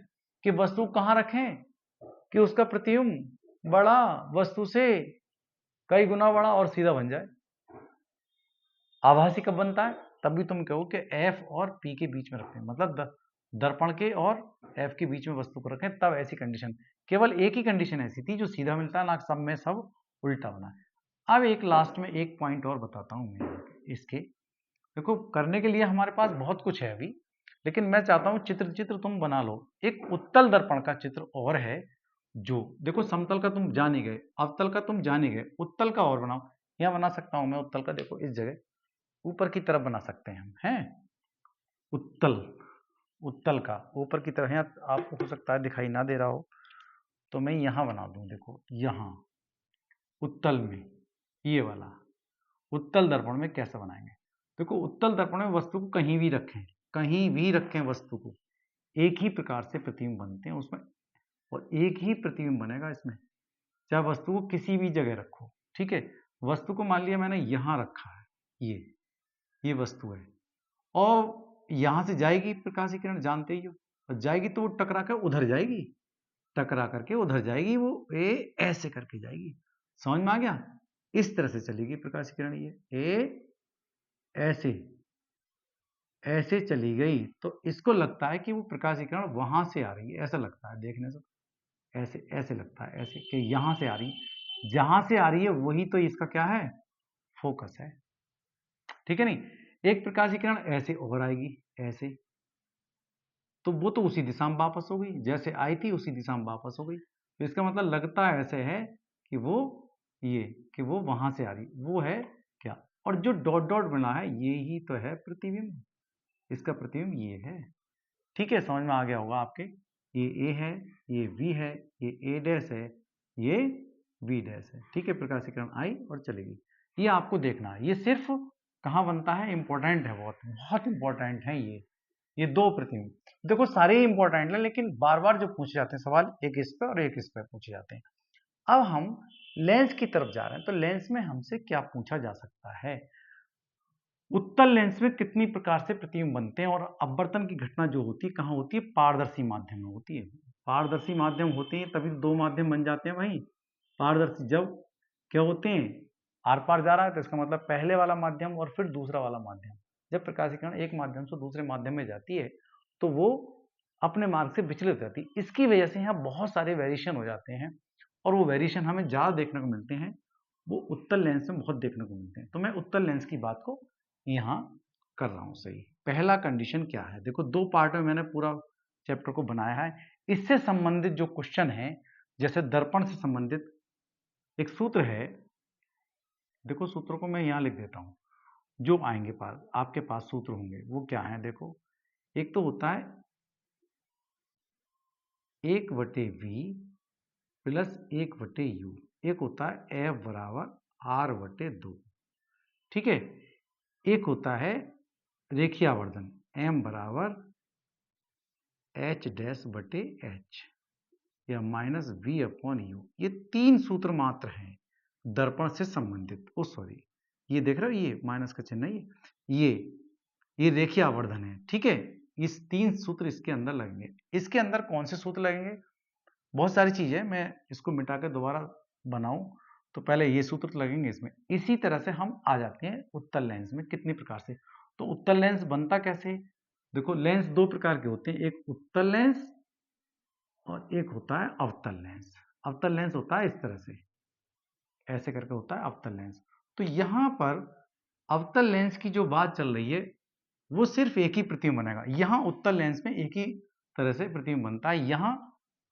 S1: कि वस्तु कहाँ रखें कि उसका प्रतिबिंब बड़ा, वस्तु से कई गुना बड़ा और सीधा बन जाए। आभासी कब बनता है? तब भी तुम कहो कि F और P के बीच में रखें, मतलब दर्पण के और F के बीच में वस्तु को रखें, तब ऐसी कंडीशन। केवल एक ही कंडीशन ऐसी थी जो सीधा मिलता है ना, सब में सब उल्टा बना है। अब एक लास्ट में एक पॉइंट और बताता हूं मैं इसके। देखो करने के लिए हमारे पास बहुत कुछ है अभी, लेकिन मैं चाहता हूं चित्र तुम बना लो। एक उत्तल दर्पण का चित्र और है, जो देखो समतल का तुम जान ही गए, अवतल का तुम जान ही गए, उत्तल का और बनाओ। यहां बना सकता हूं मैं उत्तल का, देखो इस जगह ऊपर की तरफ बना सकते हैं हम, हैं उत्तल। उत्तल का ऊपर की तरफ, यहाँ आपको हो सकता है दिखाई ना दे रहा हो, तो मैं यहां बना दूं। देखो यहां उत्तल में, ये वाला उत्तल दर्पण में कैसा बनाएंगे? देखो उत्तल दर्पण में वस्तु को कहीं भी रखें, कहीं भी रखें वस्तु को, एक ही प्रकार से प्रतिबिंब बनते हैं उसमें, और एक ही प्रतिबिंब बनेगा इसमें, चाहे वस्तु को किसी भी जगह रखो, ठीक है। वस्तु को मान लिया मैंने यहां रखा है, ये वस्तु है, और यहां से जाएगी प्रकाश की किरण, जानते ही हो, और जाएगी तो वो टकरा कर उधर जाएगी, टकरा करके उधर जाएगी, वो ऐसे करके जाएगी। समझ में आ गया? इस तरह से चलेगी प्रकाश की किरण, ये ऐसे ऐसे चली गई, तो इसको लगता है कि वो प्रकाश की किरण वहां से आ रही है, ऐसा लगता है देखने से। ऐसे ऐसे लगता है, ऐसे कि यहां से आ रही है, जहां से आ रही है वही तो इसका क्या है? फोकस है, ठीक है। नहीं, एक प्रकाश की किरण ऐसे और आएगी, ऐसे, तो वो तो उसी दिशा में वापस हो गई, जैसे आई थी उसी दिशा में वापस हो गई। तो इसका मतलब लगता है ऐसे है कि वो ये, कि वो वहां से आ रही, वो है क्या? और जो डॉट डॉट बना है ये ही तो है प्रतिबिंब, इसका प्रतिबिंब ये है, ठीक है। समझ में आ गया होगा आपके। ये ए है, ये बी है, ये ए डैश है, ये बी डैश है, ठीक है। प्रकाश की किरण आई और चली गई। ये आपको देखना है, ये सिर्फ कहाँ बनता है, इंपॉर्टेंट है, बहुत बहुत इंपॉर्टेंट है ये दो प्रतिबिंब। देखो सारे ही इंपॉर्टेंट है, लेकिन बार बार जो पूछे जाते हैं सवाल, एक इस पे और एक इस पे पूछे जाते हैं। अब हम लेंस की तरफ जा रहे हैं, तो लेंस में हमसे क्या पूछा जा सकता है? उत्तल लेंस में कितनी प्रकार से प्रतिबिंब बनते हैं और अपवर्तन की घटना जो होती है कहाँ होती है? पारदर्शी माध्यम में होती है। पारदर्शी माध्यम होते हैं तभी दो माध्यम बन जाते हैं भाई। पारदर्शी जब क्या होते हैं? आर पार जा रहा है तो इसका मतलब पहले वाला माध्यम और फिर दूसरा वाला माध्यम। जब प्रकाश की किरण एक माध्यम से दूसरे माध्यम में जाती है तो वो अपने मार्ग से विचलित हो जाती है। इसकी वजह से यहाँ बहुत सारे वेरिएशन हो जाते हैं और वो वेरिएशन हमें ज़्यादा देखने को मिलते हैं, वो उत्तल लेंस में बहुत देखने को मिलते हैं। तो मैं उत्तल लेंस की बात को यहाँ कर रहा हूँ। सही, पहला कंडीशन क्या है? देखो, दो पार्ट में मैंने पूरा चैप्टर को बनाया है। इससे संबंधित जो क्वेश्चन है, जैसे दर्पण से संबंधित एक सूत्र है, देखो सूत्रों को मैं यहाँ लिख देता हूँ। जो आएंगे पास आपके पास सूत्र होंगे वो क्या है? देखो, एक तो होता है 1/v प्लस 1/u, एक होता है F बराबर R/2, ठीक है। एक होता है रेखीय आवर्धन m बराबर h-h या -v/u। ये तीन सूत्र मात्र हैं दर्पण से संबंधित। ओ सॉरी, ये देख रहे हो, ये माइनस का चिन्ह है, ये रेखीय आवर्धन है, ठीक है। इस तीन सूत्र इसके अंदर लगेंगे। इसके अंदर कौन से सूत्र लगेंगे? बहुत सारी चीजें, मैं इसको मिटा कर दोबारा बनाऊं तो पहले ये सूत्र लगेंगे इसमें। इसी तरह से हम आ जाते हैं उत्तल लेंस में कितनी प्रकार से। तो उत्तल लेंस बनता कैसे? देखो, लेंस दो प्रकार के होते हैं, एक उत्तल लेंस और एक होता है अवतल लेंस। अवतल लेंस होता है इस तरह से, ऐसे करके होता है अवतल लेंस। तो यहां पर अवतल लेंस की जो बात चल रही है वो सिर्फ एक ही प्रतिबिंब बनेगा। यहां उत्तल लेंस में एक ही तरह से प्रतिबिंब बनता है, यहां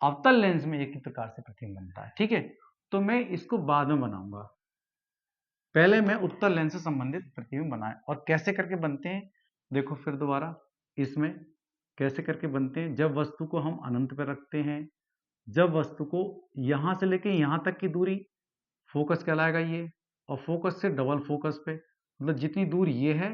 S1: अवतल लेंस में एक ही प्रकार से प्रतिबिंब बनता है, ठीक है। तो मैं इसको बाद में बनाऊंगा, पहले मैं उत्तल लेंस से संबंधित प्रतिबिंब बनाए और कैसे करके बनते हैं। देखो फिर दोबारा, इसमें कैसे करके बनते हैं? जब वस्तु को हम अनंत पर रखते हैं, जब वस्तु को यहां से लेके यहां तक की दूरी फोकस कहलाएगा ये, और फोकस से डबल फोकस पे, मतलब जितनी दूर ये है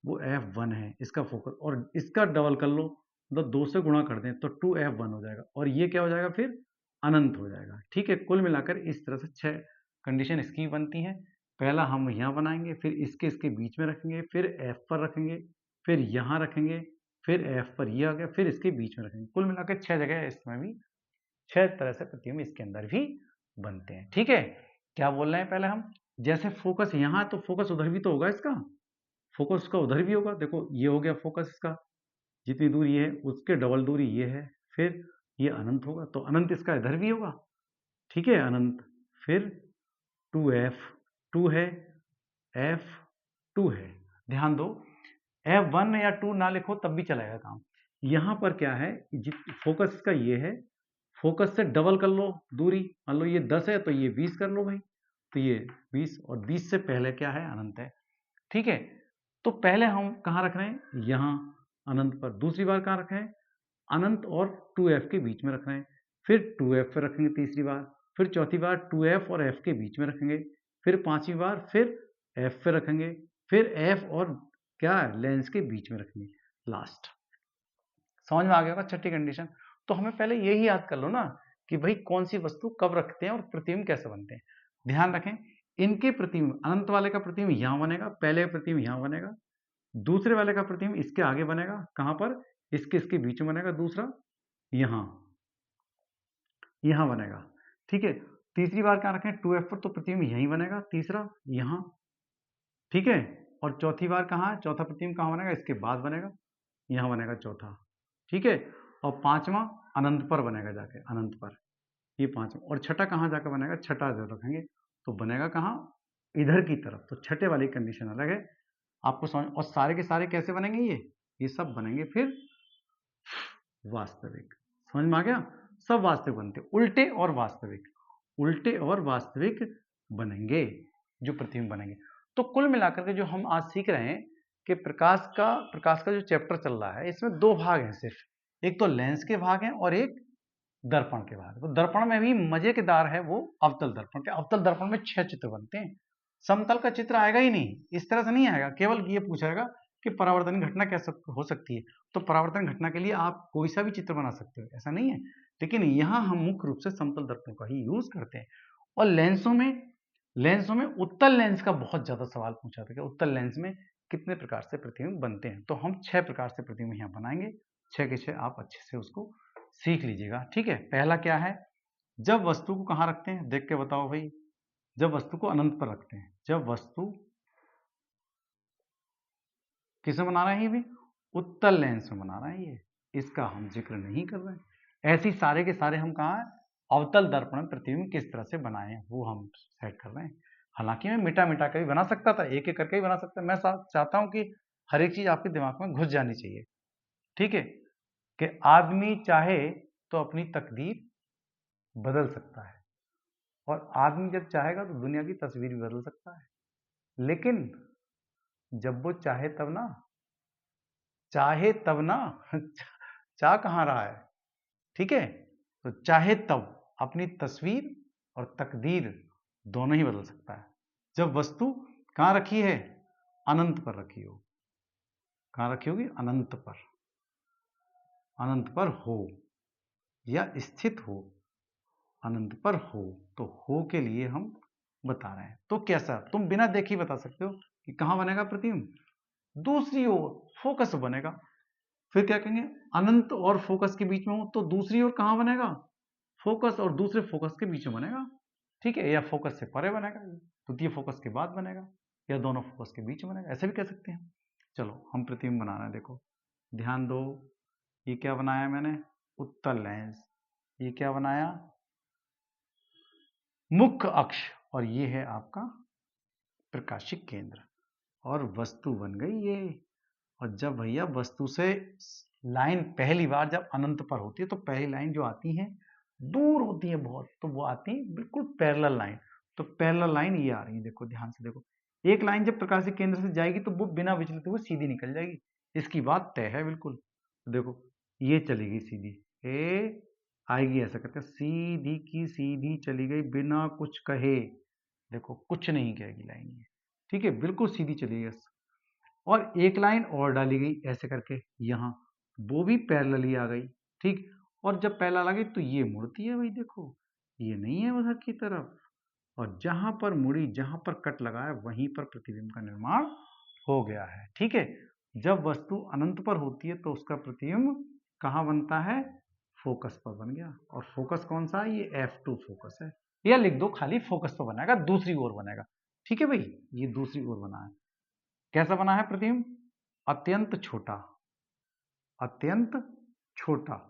S1: वो f1 है इसका फोकस, और इसका डबल कर लो, मतलब 2 से गुणा कर दें तो 2f1 हो जाएगा, और ये क्या हो जाएगा फिर? अनंत हो जाएगा, ठीक है। कुल मिलाकर इस तरह से 6 कंडीशन इसकी बनती है। पहला हम यहाँ बनाएंगे, फिर इसके बीच में रखेंगे, फिर f पर रखेंगे, फिर यहाँ रखेंगे, फिर f पर ये आ गया, फिर इसके बीच में रखेंगे। कुल मिलाकर 6 जगह है, इसमें भी 6 तरह से प्रतिबिंब इसके अंदर भी बनते हैं, ठीक है। क्या बोल रहे हैं पहले हम? जैसे फोकस यहाँ, तो फोकस उधर भी तो होगा इसका, फोकस का उधर भी होगा। देखो, ये हो गया फोकस इसका, जितनी दूर ये है उसके डबल दूरी ये है, फिर ये अनंत होगा तो अनंत इसका इधर भी होगा, ठीक है, अनंत। फिर 2f2 है, f2 है। ध्यान दो, f1 या 2 ना लिखो तब भी चलेगा काम। यहां पर क्या है, फोकस का ये है, फोकस से डबल कर लो दूरी, मान लो ये 10 है तो ये 20 कर लो भाई, तो ये 20, और 20 से पहले क्या है? अनंत है, ठीक है। तो पहले हम कहाँ रख रहे हैं? यहाँ अनंत पर। दूसरी बार कहाँ रख रहे हैं? अनंत और 2f के बीच में रख रहे हैं, फिर 2f पर रखेंगे तीसरी बार, फिर चौथी बार 2f और f के बीच में रखेंगे, फिर पांचवी बार फिर f पे रखेंगे, फिर f और क्या लेंस के बीच में रखेंगे लास्ट। समझ में आ गया होगा छठी कंडीशन। तो हमें पहले यही याद कर लो ना कि भाई कौन सी वस्तु कब रखते हैं और प्रतिबिंब कैसे बनते हैं। ध्यान रखें, इनके प्रतिबिंब, अनंत वाले का प्रतिबिंब यहां बनेगा, पहले का प्रतिबिंब यहां बनेगा, दूसरे वाले का प्रतिबिंब इसके आगे बनेगा, कहां पर? इसके बीच में बनेगा, दूसरा यहां यहां बनेगा, ठीक है। तीसरी बार क्या रखें? 2f पर, तो प्रतिबिंब यहीं बनेगा, तीसरा यहां, ठीक है। और चौथी बार कहां? चौथा प्रतिबिंब कहां बनेगा? इसके बाद बनेगा, यहां बनेगा चौथा, ठीक है। और पांचवा अनंत पर बनेगा जाके, अनंत पर, ये पांचवा। और छठा कहां जाकर बनेगा? छठा जब रखेंगे तो बनेगा कहां? इधर की तरफ। तो छठे वाली कंडीशन अलग है, आपको समझ। और सारे के सारे कैसे बनेंगे? ये सब बनेंगे फिर वास्तविक। समझ में आ गया? सब वास्तविक बनते, उल्टे और वास्तविक, उल्टे और वास्तविक बनेंगे जो प्रतिबिंब बनेंगे। तो कुल मिलाकर के जो हम आज सीख रहे हैं कि प्रकाश का जो चैप्टर चल रहा है इसमें दो भाग हैं सिर्फ, एक तो लेंस के भाग हैं और एक दर्पण के भाग। तो दर्पण में भी मजेदार है वो अवतल दर्पण के। अवतल दर्पण में 6 चित्र बनते हैं, समतल का चित्र आएगा ही नहीं, इस तरह से नहीं आएगा। केवल ये पूछेगा कि परावर्तन घटना कैसे हो सकती है, तो परावर्तन घटना के लिए आप कोई सा भी चित्र बना सकते हो, ऐसा नहीं है। लेकिन यहाँ हम मुख्य रूप से समतल दर्पण का ही यूज करते हैं। और लेंसों में उत्तल लेंस का बहुत ज्यादा सवाल पूछा था कि उत्तल लेंस में कितने प्रकार से प्रतिबिंब बनते हैं। तो हम 6 प्रकार से प्रतिबिंब यहाँ बनाएंगे, 6 के 6 आप अच्छे से उसको सीख लीजिएगा, ठीक है। पहला क्या है, जब वस्तु को कहाँ रखते हैं, देख के बताओ भाई। जब वस्तु को अनंत पर रखते हैं, जब वस्तु किसमें बना रहे हैं, ये भी उत्तल लेंस में बना रहे हैं, ये इसका हम जिक्र नहीं कर रहे हैं। ऐसे ही सारे के सारे हम कहाँ अवतल दर्पण में प्रतिबिंब किस तरह से बनाए वो हम सेट कर रहे हैं। हालांकि मैं मिटा मिटा कर भी बना सकता था, एक एक करके भी बना सकता। मैं चाहता हूं कि हर एक चीज आपके दिमाग में घुस जानी चाहिए, ठीक है। कि आदमी चाहे तो अपनी तकदीर बदल सकता है, और आदमी जब चाहेगा तो दुनिया की तस्वीर भी बदल सकता है। लेकिन जब वो चाहे तब ना, चाहे तब ना चाह कहाँ रहा है, ठीक है। तो चाहे तब अपनी तस्वीर और तकदीर दोनों ही बदल सकता है। जब वस्तु कहाँ रखी है, अनंत पर रखी हो। कहाँ रखी होगी, अनंत पर, अनंत पर हो या स्थित हो, अनंत पर हो। तो हो के लिए हम बता रहे हैं। तो कैसा, तुम बिना देखे ही बता सकते हो कि कहाँ बनेगा प्रतिबिंब, दूसरी ओर फोकस बनेगा। फिर क्या कहेंगे, अनंत और फोकस के बीच में हो तो दूसरी ओर कहाँ बनेगा, फोकस और दूसरे फोकस के बीच में बनेगा, ठीक है। या फोकस से परे बनेगा, द्वितीय फोकस के बाद बनेगा, या दोनों फोकस के बीच में बनेगा, ऐसे भी कह सकते हैं। चलो हम प्रतिबिंब बना रहे हैं, देखो ध्यान दो। ये क्या बनाया मैंने, उत्तल लेंस। ये क्या बनाया, मुख्य अक्ष। और ये है आपका प्रकाशिक केंद्र, और वस्तु बन गई ये। और जब भैया वस्तु से लाइन पहली बार जब अनंत पर होती है तो पहली लाइन जो आती है दूर होती है बहुत, तो वो आती है बिल्कुल पैरेलल लाइन। तो पैरेलल लाइन ये आ रही है, देखो ध्यान से देखो। एक लाइन जब प्रकाशिक केंद्र से जाएगी तो वो बिना विचलित हुए सीधी निकल जाएगी, इसकी बात तय है बिल्कुल। देखो ये चलेगी सीधी, ए आएगी ऐसा करके, सीधी की सीधी चली गई बिना कुछ कहे। देखो कुछ नहीं कहेगी लाइन ये, ठीक है, बिल्कुल सीधी चली गई। और एक लाइन और डाली गई ऐसे करके यहाँ, वो भी पैरेलली आ गई, ठीक। और जब पैरेलल आ गई तो ये मुड़ती है भाई, देखो ये नहीं है उधर की तरफ। और जहां पर मुड़ी, जहां पर कट लगा है वहीं पर प्रतिबिंब का निर्माण हो गया है, ठीक है। जब वस्तु अनंत पर होती है तो उसका प्रतिबिंब कहाँ बनता है, फोकस पर बन गया। और फोकस कौन सा है, ये F2 फोकस है। या लिख दो खाली फोकस पर बनेगा, दूसरी ओर बनेगा, ठीक है भाई। ये दूसरी ओर बना है। कैसा बना है प्रतिबिंब, अत्यंत छोटा, अत्यंत छोटा।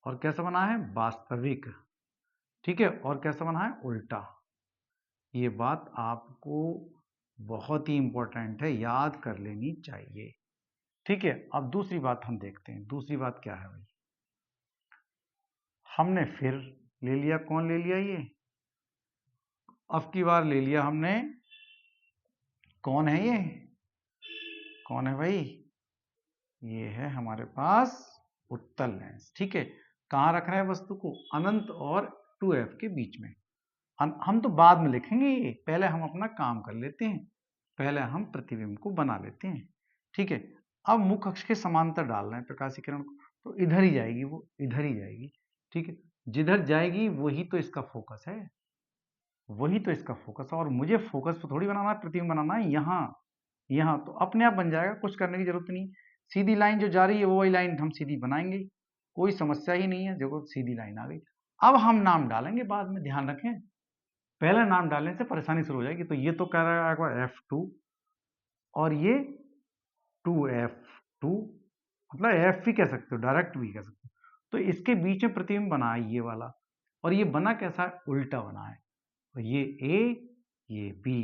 S1: और कैसा बना है, वास्तविक, ठीक है। और कैसा बना है, उल्टा। ये बात आपको बहुत ही इंपॉर्टेंट है, याद कर लेनी चाहिए, ठीक है। अब दूसरी बात हम देखते हैं, दूसरी बात क्या है भाई। हमने फिर ले लिया, कौन ले लिया, ये अब की बार ले लिया हमने, कौन है ये, कौन है भाई, ये है हमारे पास उत्तल लेंस, ठीक है। कहाँ रख रहे हैं वस्तु को, अनंत और 2F के बीच में। हम तो बाद में लिखेंगे ये, पहले हम अपना काम कर लेते हैं, पहले हम प्रतिबिंब को बना लेते हैं, ठीक है। अब मुख्य अक्ष के समांतर डाल रहे हैं प्रकाशीय किरण को, तो इधर ही जाएगी वो, इधर ही जाएगी, ठीक है। जिधर जाएगी वही तो इसका फोकस है, वही तो इसका फोकस है। और मुझे फोकस पे थोड़ी बनाना है, प्रतिबिंब बनाना है यहाँ, यहाँ तो अपने आप बन जाएगा, कुछ करने की जरूरत नहीं। सीधी लाइन जो जा रही है वो वही लाइन हम सीधी बनाएंगे, कोई समस्या ही नहीं है। देखो सीधी लाइन आ गई। अब हम नाम डालेंगे बाद में, ध्यान रखें, पहले नाम डालने से परेशानी शुरू हो जाएगी। तो ये तो कह रहा है F2, और ये 2F2, मतलब F भी कह सकते हो, डायरेक्ट भी कह सकते हो। तो इसके बीच में प्रतिबिंब बना है ये वाला, और ये बना कैसा है, उल्टा बना है। तो ये A, ये B,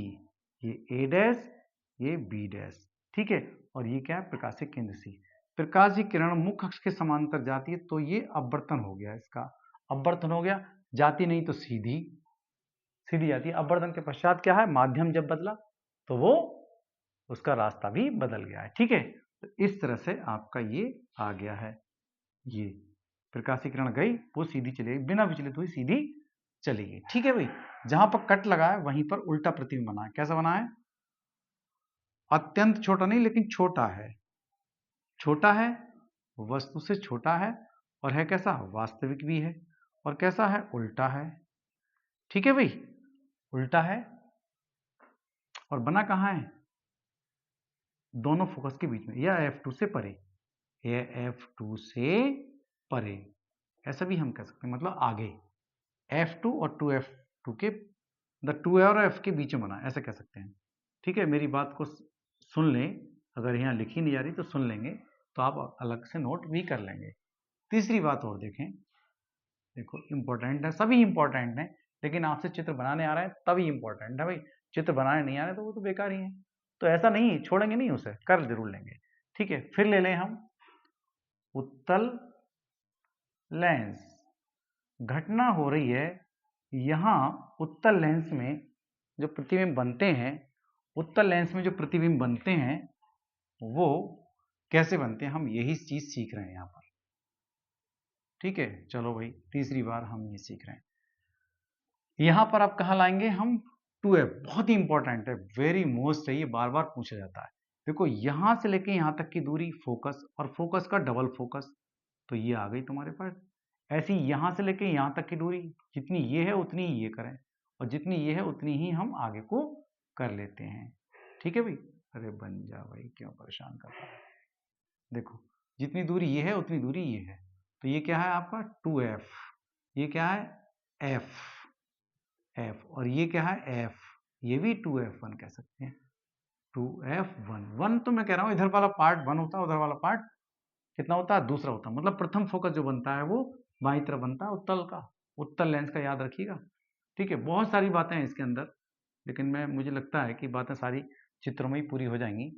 S1: ये A डैश, ये B डैश, ठीक है। और ये क्या है, प्रकाशिक केंद्र से प्रकाश की किरण मुख्य अक्ष के समांतर जाती है, तो ये अपवर्तन हो गया, इसका अपवर्तन हो गया। जाती नहीं तो सीधी, सीधी जाती है। अपवर्तन के पश्चात क्या है, माध्यम जब बदला तो वो उसका रास्ता भी बदल गया है, ठीक है। तो इस तरह से आपका ये आ गया है, ये प्रकाशीय किरण गई वो सीधी चली गई, बिना विचलित हुई सीधी चली गई, ठीक है भाई। जहां पर कट लगा है वहीं पर उल्टा प्रतिबिंब बना है। कैसा बना है, अत्यंत छोटा नहीं लेकिन छोटा है, छोटा है, वस्तु से छोटा है, और है कैसा, वास्तविक भी है, और कैसा है, उल्टा है, ठीक है भाई, उल्टा है। और बना कहाँ है, दोनों फोकस के बीच में, या F2 से परे, या F2 से परे, ऐसा भी हम कह सकते हैं, मतलब आगे। F2 और 2F2 के, द 2 और F के बीच में बना, ऐसा कह सकते हैं। ठीक है, मेरी बात को सुन लें, अगर यहाँ लिखी नहीं जा रही तो सुन लेंगे, तो आप अलग से नोट भी कर लेंगे। तीसरी बात और देखें, देखो इंपॉर्टेंट है, सभी इंपॉर्टेंट है, लेकिन आपसे चित्र बनाने आ रहा है तभी इंपॉर्टेंट है भाई, चित्र बनाने नहीं आ रहे तो वो तो बेकार ही है। तो ऐसा नहीं, छोड़ेंगे नहीं, उसे कर जरूर लेंगे। ठीक है, फिर ले लें हम उत्तल लेंस। घटना हो रही है यहाँ उत्तल लेंस में जो प्रतिबिंब बनते हैं, उत्तल लेंस में जो प्रतिबिंब बनते हैं वो कैसे बनते हैं, हम यही चीज सीख रहे हैं यहाँ पर। ठीक है, चलो भाई, तीसरी बार हम ये सीख रहे हैं। यहां पर आप कहा लाएंगे हम 2F, बहुत ही इंपॉर्टेंट है, वेरी मोस्ट है, ये बार बार पूछा जाता है। देखो यहां से लेके यहां तक की दूरी फोकस, और फोकस का डबल फोकस, तो ये आ गई तुम्हारे पास। ऐसी यहां से लेके यहां तक की दूरी, जितनी ये है उतनी ही ये करें, और जितनी ये है उतनी ही हम आगे को कर लेते हैं। ठीक है भाई, अरे बन जा भाई, क्यों परेशान कर रहा है। देखो जितनी दूरी ये है उतनी दूरी ये है, तो ये क्या है आपका 2F, ये क्या है F, और ये क्या है F, ये भी 2F1 कह सकते हैं। 2F1, 1 तो मैं कह रहा हूं इधर वाला पार्ट 1 होता है, उधर वाला पार्ट कितना होता है, दूसरा होता है। मतलब प्रथम फोकस जो बनता है वो बाईं तरफ बनता है उत्तल का, उत्तल लेंस का, याद रखिएगा। ठीक है, बहुत सारी बातें हैं इसके अंदर, लेकिन मुझे लगता है कि बातें सारी चित्रों में ही पूरी हो जाएंगी।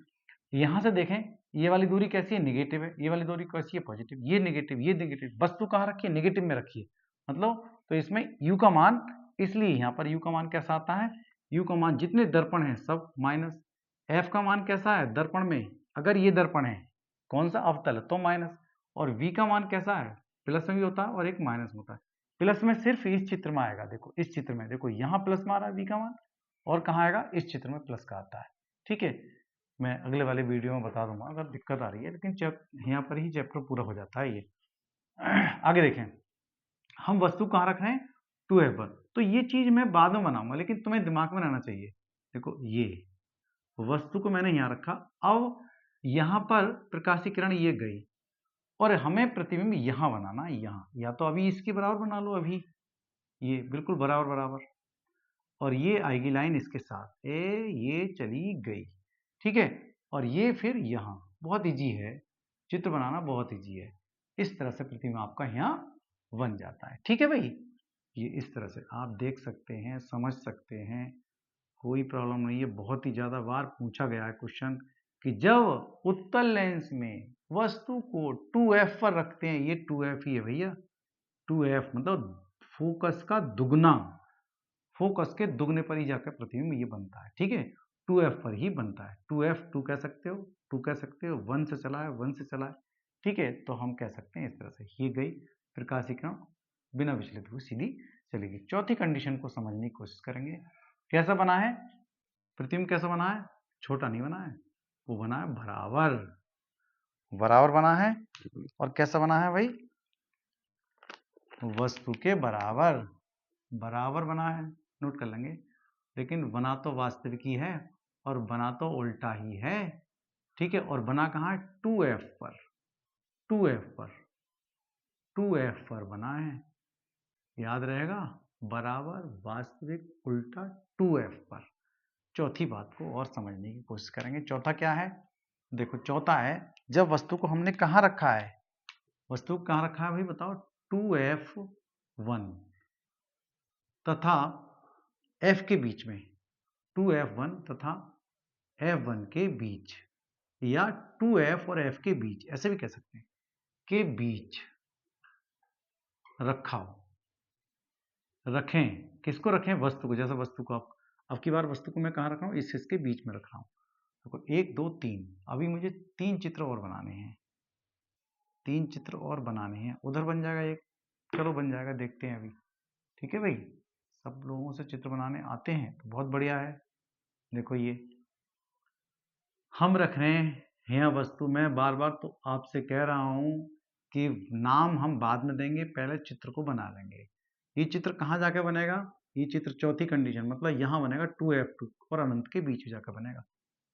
S1: यहां से देखें, ये वाली दूरी कैसी है, निगेटिव है, ये वाली दूरी कैसी है, पॉजिटिव, ये निगेटिव, ये निगेटिव, वस्तु कहाँ रखिए, निगेटिव में रखिए, मतलब तो इसमें u का मान, इसलिए यहाँ पर u का मान कैसा आता है, u का मान जितने दर्पण है सब माइनस, f का मान कैसा है दर्पण में, अगर ये दर्पण है कौन सा, अवतल, तो माइनस, और v का मान कैसा है, प्लस में भी होता है और एक माइनस में होता है। प्लस में सिर्फ इस चित्र में आएगा, देखो इस चित्र में, देखो यहाँ प्लस में आ रहा है v का मान, और कहाँ आएगा, इस चित्र में प्लस का आता है। ठीक है, मैं अगले वाले वीडियो में बता दूंगा अगर दिक्कत आ रही है, लेकिन यहाँ पर ही चैप्टर पूरा हो जाता है ये। आगे देखें, हम वस्तु कहाँ रख रहे हैं 2F पर, तो ये चीज मैं बाद में बनाऊंगा, लेकिन तुम्हें दिमाग में रहना चाहिए। देखो ये वस्तु को मैंने यहाँ रखा, अब यहाँ पर प्रकाशीय किरण ये गई, और हमें प्रतिबिंब यहाँ बनाना है, यहाँ, या तो अभी इसके बराबर बना लो, अभी ये बिल्कुल बराबर बराबर, और ये आएगी लाइन इसके साथ, ये चली गई। ठीक है, और ये फिर यहाँ, बहुत इजी है, चित्र बनाना बहुत इजी है। इस तरह से प्रतिबिंब आपका यहाँ बन जाता है। ठीक है भाई, ये इस तरह से आप देख सकते हैं, समझ सकते हैं, कोई प्रॉब्लम नहीं है। बहुत ही ज्यादा बार पूछा गया है क्वेश्चन कि जब उत्तल लेंस में वस्तु को 2F पर रखते हैं, ये 2F ही है भैया, 2F मतलब फोकस का दुगना, फोकस के दुगने पर ही जाकर प्रतिबिंब ये बनता है। ठीक है, 2F पर ही बनता है, 2F2 कह सकते हो, 2 कह सकते हो, 1 से चला है, 1 से चला है। ठीक है, तो हम कह सकते हैं इस तरह से, ये गई प्रकाशीय किरण बिना विचलित हुए सीधी चलेगी। चौथी कंडीशन को समझने की कोशिश करेंगे, कैसा बना है प्रतिबिंब, कैसा बना है, छोटा नहीं बना है, वो बना है बराबर, बराबर बना है, और कैसा बना है भाई, वस्तु के बराबर, बराबर बना है, नोट कर लेंगे। लेकिन बना तो वास्तविक ही है, और बना तो उल्टा ही है। ठीक है, और बना कहाँ है, 2F पर, 2F पर, 2F पर बना है, याद रहेगा, बराबर वास्तविक उल्टा 2F पर। चौथी बात को और समझने की कोशिश करेंगे। चौथा क्या है, देखो चौथा है, जब वस्तु को हमने कहाँ रखा है, वस्तु को कहाँ रखा है भाई बताओ, 2F1 तथा F के बीच में, 2F1 तथा F1 के बीच, या 2F और F के बीच, ऐसे भी कह सकते हैं, के बीच रखा हो, रखें, किसको रखें, वस्तु को, जैसे वस्तु को अब की बार वस्तु को मैं कहाँ रख रहा हूँ, इसके बीच में रख रहा हूँ। देखो 1 2 3, अभी मुझे 3 चित्र और बनाने हैं, 3 चित्र और बनाने हैं, उधर बन जाएगा एक, चलो बन जाएगा, देखते हैं अभी। ठीक है भाई, सब लोगों से चित्र बनाने आते हैं तो बहुत बढ़िया है। देखो ये हम रख रहे हैं यहाँ वस्तु, मैं बार बार तो आपसे कह रहा हूँ कि नाम हम बाद में देंगे, पहले चित्र को बना लेंगे। ये चित्र कहाँ जाके बनेगा, ये चित्र चौथी कंडीशन, मतलब यहाँ बनेगा 2F2 और अनंत के बीच में जाकर बनेगा,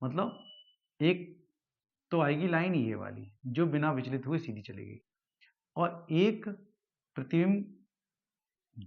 S1: मतलब एक तो आएगी लाइन ये वाली जो बिना विचलित हुए सीधी चलेगी। और एक प्रतिबिंब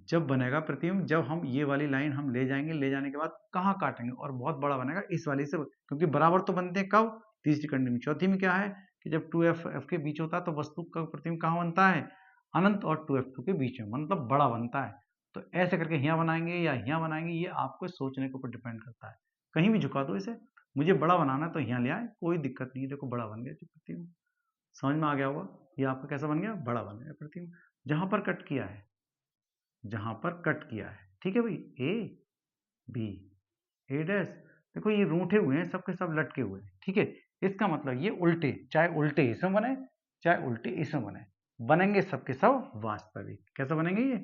S1: जब बनेगा, प्रतिबिंब जब हम ये वाली लाइन हम ले जाएंगे, ले जाने के बाद कहाँ काटेंगे और बहुत बड़ा बनेगा इस वाली से, क्योंकि बराबर तो बनते हैं कब, तीसरी कंडीशन। चौथी में क्या है कि जब 2f f के बीच होता है तो वस्तु का प्रतिबिंब कहाँ बनता है, अनंत और 2f2 के बीच में, मतलब बड़ा बनता है। तो ऐसे करके यहाँ बनाएंगे या यहाँ बनाएंगे, ये आपको सोचने के ऊपर डिपेंड करता है। कहीं भी झुका दो इसे, मुझे बड़ा बनाना है तो यहाँ ले आए, कोई दिक्कत नहीं है। देखो बड़ा बन गया प्रतिबिंब, समझ में आ गया होगा। ये आपका कैसा बन गया, बड़ा बन गया प्रतिबिंब जहां पर कट किया है, जहां पर कट किया है। ठीक है भाई, ए बी ए डैश, देखो ये रूठे हुए हैं, सबके सब लटके हुए हैं। ठीक है, इसका मतलब ये उल्टे, चाहे उल्टे इसमें बने चाहे उल्टे इसमें बने, बनेंगे सबके सब वास्तविक। कैसा बनेंगे ये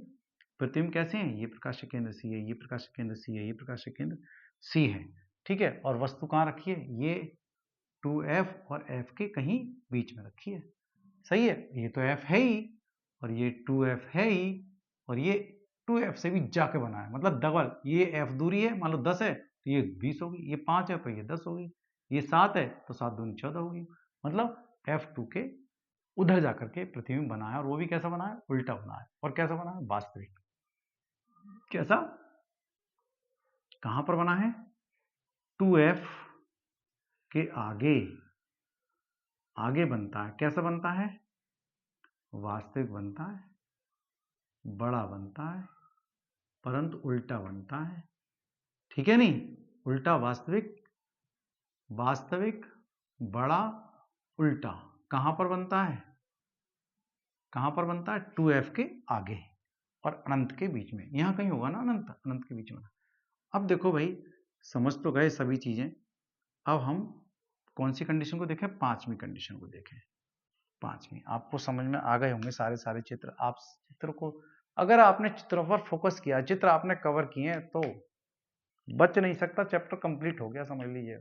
S1: प्रतिबिंब, कैसे हैं, ये प्रकाश केंद्र सी है, ये प्रकाश केंद्र सी है, ये प्रकाश केंद्र सी है। ठीक है, और वस्तु कहाँ रखी है, ये 2f और f के कहीं बीच में रखी है। सही है, ये तो f है ही और ये 2f है ही, और ये 2f से भी जाके बना है, मतलब डबल। ये f दूरी है, मान लो 10 है तो ये 20 होगी, ये 5 है तो ये 10 होगी, ये 7 है तो 7 दूनी 14 होगी। मतलब f2 के उधर जाकर के प्रतिबिंब बना है, और वो भी कैसा बना है, उल्टा बना है। और कैसा बना है, वास्तविक। कैसा, कहां पर बना है, 2f के आगे, आगे बनता है। कैसा बनता है, वास्तविक बनता है, बड़ा बनता है, परंतु उल्टा बनता है। ठीक है नहीं, उल्टा वास्तविक, वास्तविक बड़ा उल्टा। कहां पर बनता है, कहां पर बनता है, 2f के आगे और अनंत के बीच में, यहां कहीं होगा ना अनंत, अनंत के बीच में। अब देखो भाई, समझ तो गए सभी चीजें। अब हम कौन सी कंडीशन को देखें, पांचवी कंडीशन को देखें। पांचवी, आपको समझ में आ गए होंगे सारे चित्र। आप चित्र को, अगर आपने चित्रों पर फोकस किया, चित्र आपने कवर किए हैं, तो बच नहीं सकता, चैप्टर कंप्लीट हो गया समझ लीजिए।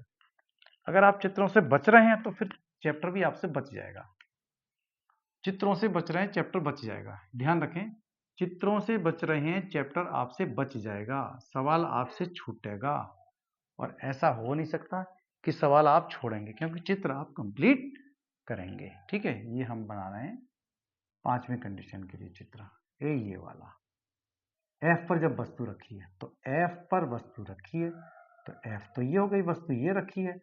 S1: अगर आप चित्रों से बच रहे हैं तो फिर चैप्टर भी आपसे बच जाएगा। चित्रों से बच रहे हैं, चैप्टर बच जाएगा, ध्यान रखें। चित्रों से बच रहे हैं, चैप्टर आपसे बच जाएगा, सवाल आपसे छूटेगा। और ऐसा हो नहीं सकता कि सवाल आप छोड़ेंगे, क्योंकि चित्र आप कंप्लीट करेंगे। ठीक है, ये हम बना रहे हैं पांचवी कंडीशन के लिए चित्र। ये वाला F पर जब वस्तु रखी है, तो F पर वस्तु रखी है, तो F तो ये हो गई, वस्तु ये रखी है।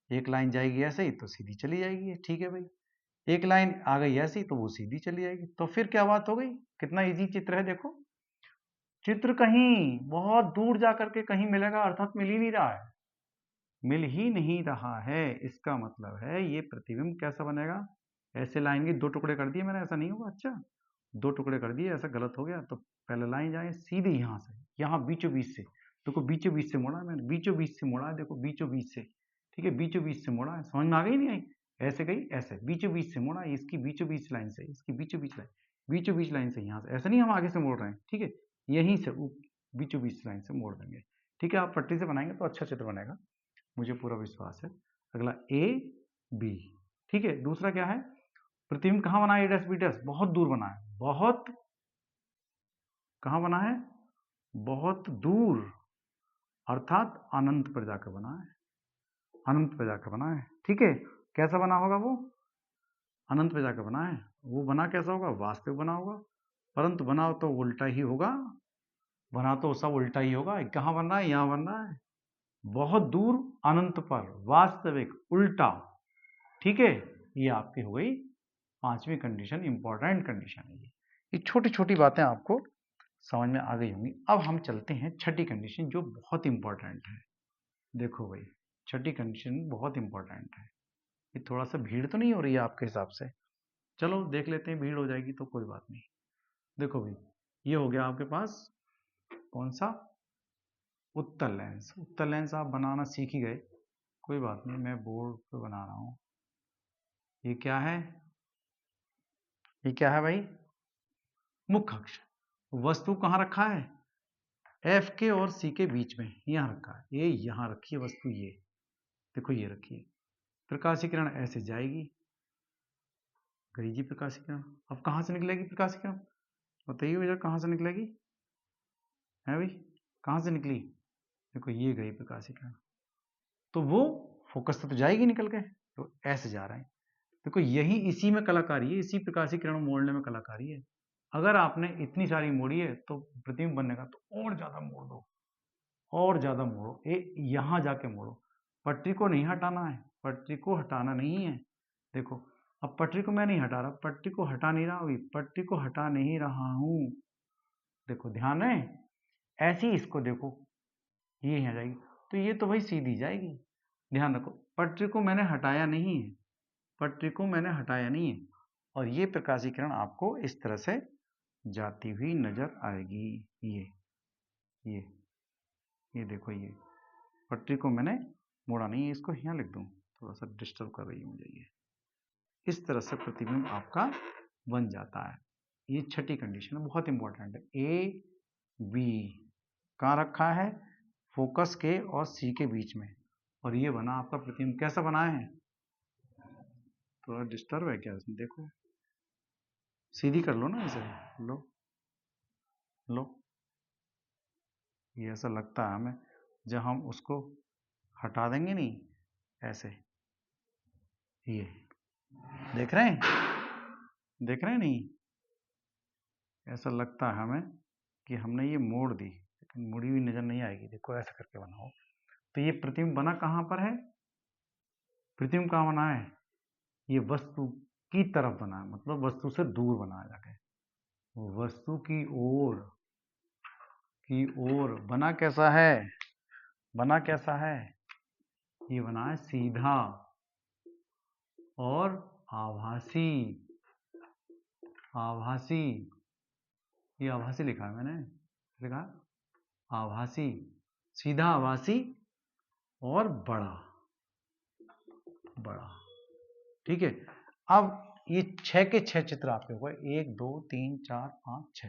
S1: एक लाइन जाएगी ऐसे ही तो सीधी चली जाएगी। ठीक है भाई, एक लाइन आ गई ऐसी तो वो सीधी चली जाएगी। तो फिर क्या बात हो गई, कितना इजी चित्र है। देखो, चित्र कहीं बहुत दूर जाकर के कहीं मिलेगा, अर्थात मिल ही नहीं रहा है, मिल ही नहीं रहा है। इसका मतलब है ये प्रतिबिंब कैसा बनेगा, ऐसे लाइन के दो टुकड़े कर दिए मैंने, ऐसा नहीं होगा। अच्छा, दो टुकड़े कर दिए, ऐसा गलत हो गया। तो पहले लाइन जाए सीधे यहाँ से, यहाँ बीचों बीच से, देखो बीचों बीच से मोड़ा है मैंने, बीचों बीच से मोड़ा है, देखो बीचों बीच से। ठीक है, बीचों बीच से मोड़ा है, समझ में आ गई नहीं आई, ऐसे गई ऐसे, बीचों बीच से मोड़ा, इसकी बीचों बीच लाइन से, इसकी बीचों बीच लाइन, बीचों बीच लाइन से यहाँ से, ऐसा नहीं हम आगे से मोड़ रहे हैं। ठीक है, यहीं से बीचों बीच लाइन से मोड़ देंगे। ठीक है, आप पट्टी से बनाएंगे तो अच्छा चित्र बनेगा, मुझे पूरा विश्वास है। अगला ए बी। ठीक है, दूसरा क्या है, प्रतिबिंब कहाँ बना है, ए डैश बी डैश, बहुत दूर बना है, बहुत, कहाँ बना है, बहुत दूर, अर्थात अनंत पर जाकर बना है, अनंत पर जाकर बना है। ठीक है, कैसा बना होगा वो, अनंत पर जाकर बना है। वो बना कैसा होगा, वास्तविक बना होगा, परंतु बना तो उल्टा ही होगा, बना तो सब उल्टा ही होगा। कहाँ बन रहा है, यहाँ बन रहा है, बहुत दूर अनंत पर, वास्तविक उल्टा। ठीक है, ये आपकी हो गई पांचवी कंडीशन, इंपॉर्टेंट कंडीशन है ये छोटी छोटी बातें आपको समझ में आ गई होंगी। अब हम चलते हैं छठी कंडीशन, जो बहुत इंपॉर्टेंट है। देखो भाई, छठी कंडीशन बहुत इंपॉर्टेंट है। ये थोड़ा सा भीड़ तो नहीं हो रही है आपके हिसाब से, चलो देख लेते हैं, भीड़ हो जाएगी तो कोई बात नहीं। देखो भाई, ये हो गया आपके पास कौन सा, उत्तल लेंस। उत्तल लेंस आप बनाना सीख ही गए, कोई बात नहीं, मैं बोर्ड पे बना रहा हूँ। ये क्या है, ये क्या है भाई, मुख्य अक्ष। वस्तु कहाँ रखा है, एफ के और सी के बीच में, यहाँ रखा है, ये यहाँ रखी है वस्तु, ये देखो ये रखी है। प्रकाशीय किरण ऐसे जाएगी, गई जी प्रकाशीय किरण। अब कहाँ से निकलेगी प्रकाशीय किरण, बताइए भैया, कहाँ से निकलेगी, है भाई, कहाँ से निकली, देखो ये गई प्रकाशीय किरण, तो वो फोकस से तो जाएगी निकल के, तो ऐसे जा रहे हैं। देखो यही इसी में कलाकारी है, इसी प्रकाशीय किरण मोड़ने में कलाकारी है। अगर आपने इतनी सारी मोड़ी है तो प्रतिबिंब बनने का, तो और ज्यादा मोड़ दो, और ज्यादा मोड़ो, यहाँ जाके मोड़ो। पटरी को नहीं हटाना है, पटरी को हटाना नहीं है। देखो अब पटरी को मैं नहीं हटा रहा, पटरी को हटा नहीं रहा हूँ, पटरी को हटा नहीं रहा हूँ। देखो ध्यान है, ऐसी इसको देखो, ये यहाँ जाएगी, तो ये तो भाई सीधी जाएगी। ध्यान रखो, पटरी को मैंने हटाया नहीं है, पटरी को मैंने हटाया नहीं है, और ये प्रकाशीय किरण आपको इस तरह से जाती हुई नजर आएगी। ये देखो, ये पटरी को मैंने मोड़ा नहीं है, इसको यहाँ लिख दूं, थोड़ा सा डिस्टर्ब कर रही है मुझे ये। इस तरह से प्रतिबिंब आपका बन जाता है। ये छठी कंडीशन है, बहुत इंपॉर्टेंट है। ए बी कहाँ रखा है, फोकस के और सी के बीच में, और ये बना आपका प्रतिबिंब। कैसा बना है, थोड़ा डिस्टर्ब है क्या इसमें, देखो सीधी कर लो ना इसे, लो ये ऐसा लगता है हमें, जब हम उसको हटा देंगे नहीं, ऐसे, ये देख रहे हैं नहीं, ऐसा लगता है हमें कि हमने ये मोड़ दी, लेकिन मुड़ी हुई नजर नहीं आएगी। देखो ऐसा करके बनाओ, तो ये प्रतिबिंब बना कहाँ पर है, प्रतिबिंब कहाँ बना है, ये वस्तु की तरफ बना है, मतलब वस्तु से दूर बना है जाके, वस्तु की ओर बना। कैसा है, बना कैसा है, ये बना है सीधा और आभासी। ये आभासी लिखा है मैंने, लिखा आभासी, सीधा आभासी और बड़ा। ठीक है, अब ये 6 के 6 चित्र आपके हुए, 1 2 3 4 5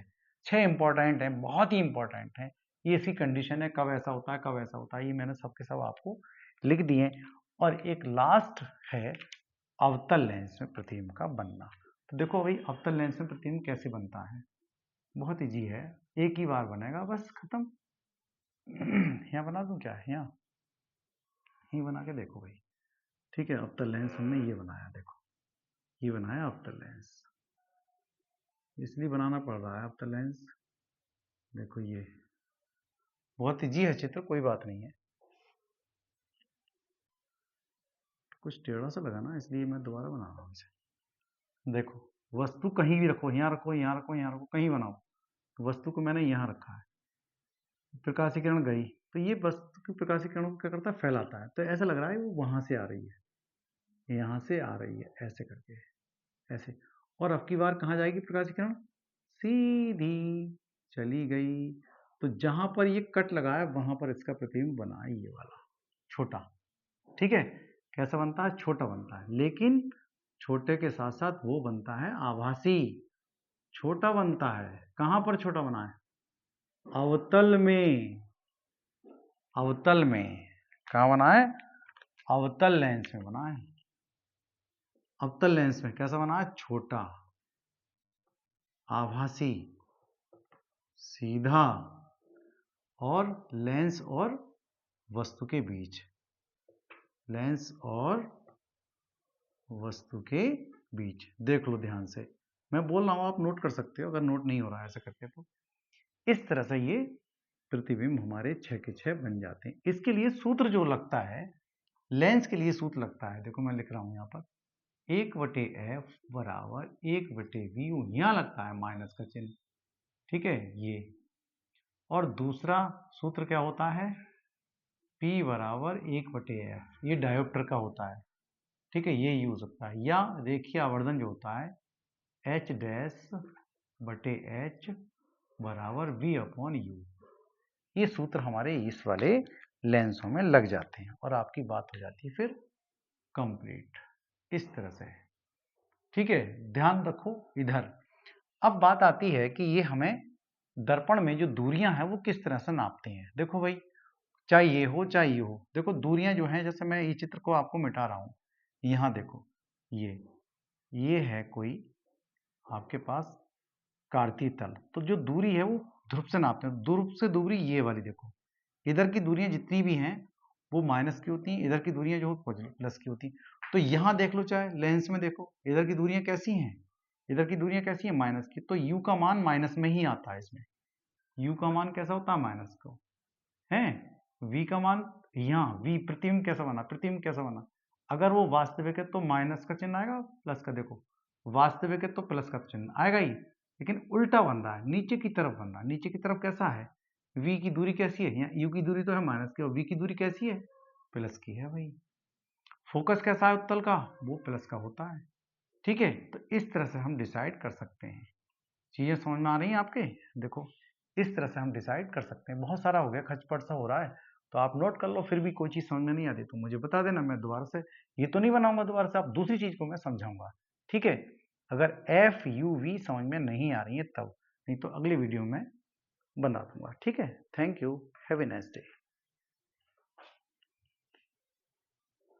S1: 6 इंपॉर्टेंट है, बहुत ही इंपॉर्टेंट है। ये इसकी कंडीशन है, कब ऐसा होता है, कब ऐसा होता है, ये मैंने सबके सब आपको लिख दिए। और एक लास्ट है अवतल लेंस में प्रतिबिंब का बनना। तो देखो भाई, अवतल लेंस में प्रतिबिंब कैसे बनता है, बहुत इजी है, एक ही बार बनेगा, बस खत्म। यहाँ बना दूं क्या, यहाँ ही बना के देखो भाई। ठीक है, अवतल लेंस हमने ये बनाया, देखो ये बनाया अवतल लेंस, इसलिए बनाना पड़ रहा है अवतल लेंस। देखो ये बहुत इजी है चित्र, कोई बात नहीं है। कुछ टेढ़ा सा लगा ना, इसलिए मैं दोबारा बना रहा हूँ इसे। देखो वस्तु कहीं भी रखो, यहाँ रखो, यहाँ रखो, यहाँ रखो, कहीं बनाओ, वस्तु को मैंने यहाँ रखा है, प्रकाशीय किरण गई, तो ये वस्तु की प्रकाशीय किरणों को क्या करता है, फैलाता है। तो ऐसा लग रहा है वो वहां से आ रही है, यहाँ से आ रही है, ऐसे करके, ऐसे। और अब की बार कहाँ जाएगी प्रकाशीय किरण, सीधी चली गई। तो जहां पर ये कट लगा है वहां पर इसका प्रतिबिंब बना है, ये वाला छोटा। ठीक है, कैसा बनता है, छोटा बनता है, लेकिन छोटे के साथ साथ वो बनता है आभासी, छोटा बनता है। कहां पर छोटा बना है, अवतल में, अवतल में। कहां बना है, अवतल लेंस में बना है। अवतल लेंस में कैसा बना है, छोटा, आभासी, सीधा, और लेंस और वस्तु के बीच, लेंस और वस्तु के बीच। देख लो ध्यान से, मैं बोल रहा हूं, आप नोट कर सकते हो, अगर नोट नहीं हो रहा है ऐसा करके तो। इस तरह से ये प्रतिबिंब हमारे 6 के 6 बन जाते हैं। इसके लिए सूत्र जो लगता है, लेंस के लिए सूत्र लगता है, देखो मैं लिख रहा हूं यहाँ पर, 1/f बराबर 1/v, यहाँ लगता है माइनस का चिन्ह। ठीक है, ये। और दूसरा सूत्र क्या होता है, P बराबर 1/f, ये डायोप्टर का होता है। ठीक है, ये यूज होता है। या रेखीय आवर्धन जो होता है, H'/H बराबर V/U। ये सूत्र हमारे इस वाले लेंसों में लग जाते हैं, और आपकी बात हो जाती है फिर कंप्लीट, इस तरह से। ठीक है, ध्यान रखो इधर। अब बात आती है कि ये हमें दर्पण में जो दूरियां हैं वो किस तरह से नापते हैं। देखो भाई, चाहे ये हो चाहे ये हो, देखो दूरियां जो हैं, जैसे मैं ये चित्र को आपको मिटा रहा हूं, यहाँ देखो, ये है कोई आपके पास कार्तीय तल, तो जो दूरी है वो ध्रुव से नापते हैं। ध्रुव से दूरी ये वाली, देखो इधर की दूरियां जितनी भी हैं वो माइनस की होती हैं, इधर की दूरियां जो प्लस की होती हैं। तो यहाँ देख लो, चाहे लेंस में देखो, इधर की दूरियां कैसी हैं, इधर की दूरियां कैसी हैं, माइनस की। तो u का मान माइनस में ही आता है इसमें, u का मान कैसा होता है, माइनस को है। v का मान यहाँ v प्रतिबिंब कैसा बना, प्रतिबिंब कैसा बना, अगर वो वास्तविक है तो माइनस का चिन्ह आएगा, प्लस का, देखो वास्तविक है तो प्लस का चिन्ह आएगा ही, लेकिन उल्टा बन रहा है, नीचे की तरफ बन रहा है। नीचे की तरफ कैसा है, v की दूरी कैसी है, यहाँ u की दूरी तो है माइनस की, और v की दूरी कैसी है, प्लस की है भाई। फोकस कैसा है उत्तल का, वो प्लस का होता है। ठीक है, तो इस तरह से हम डिसाइड कर सकते हैं। चीजें समझ में आ रही हैं आपके, देखो इस तरह से हम डिसाइड कर सकते हैं। बहुत सारा हो गया, खचपट सा हो रहा है, तो आप नोट कर लो। फिर भी कोई चीज समझ में नहीं आती तो मुझे बता देना, मैं दोबारा से ये तो नहीं बनाऊंगा दोबारा से, आप दूसरी चीज को मैं समझाऊंगा। ठीक है, अगर एफ यू वी समझ में नहीं आ रही है तब, नहीं तो अगली वीडियो में बना दूंगा। ठीक है, thank you, have a nice day.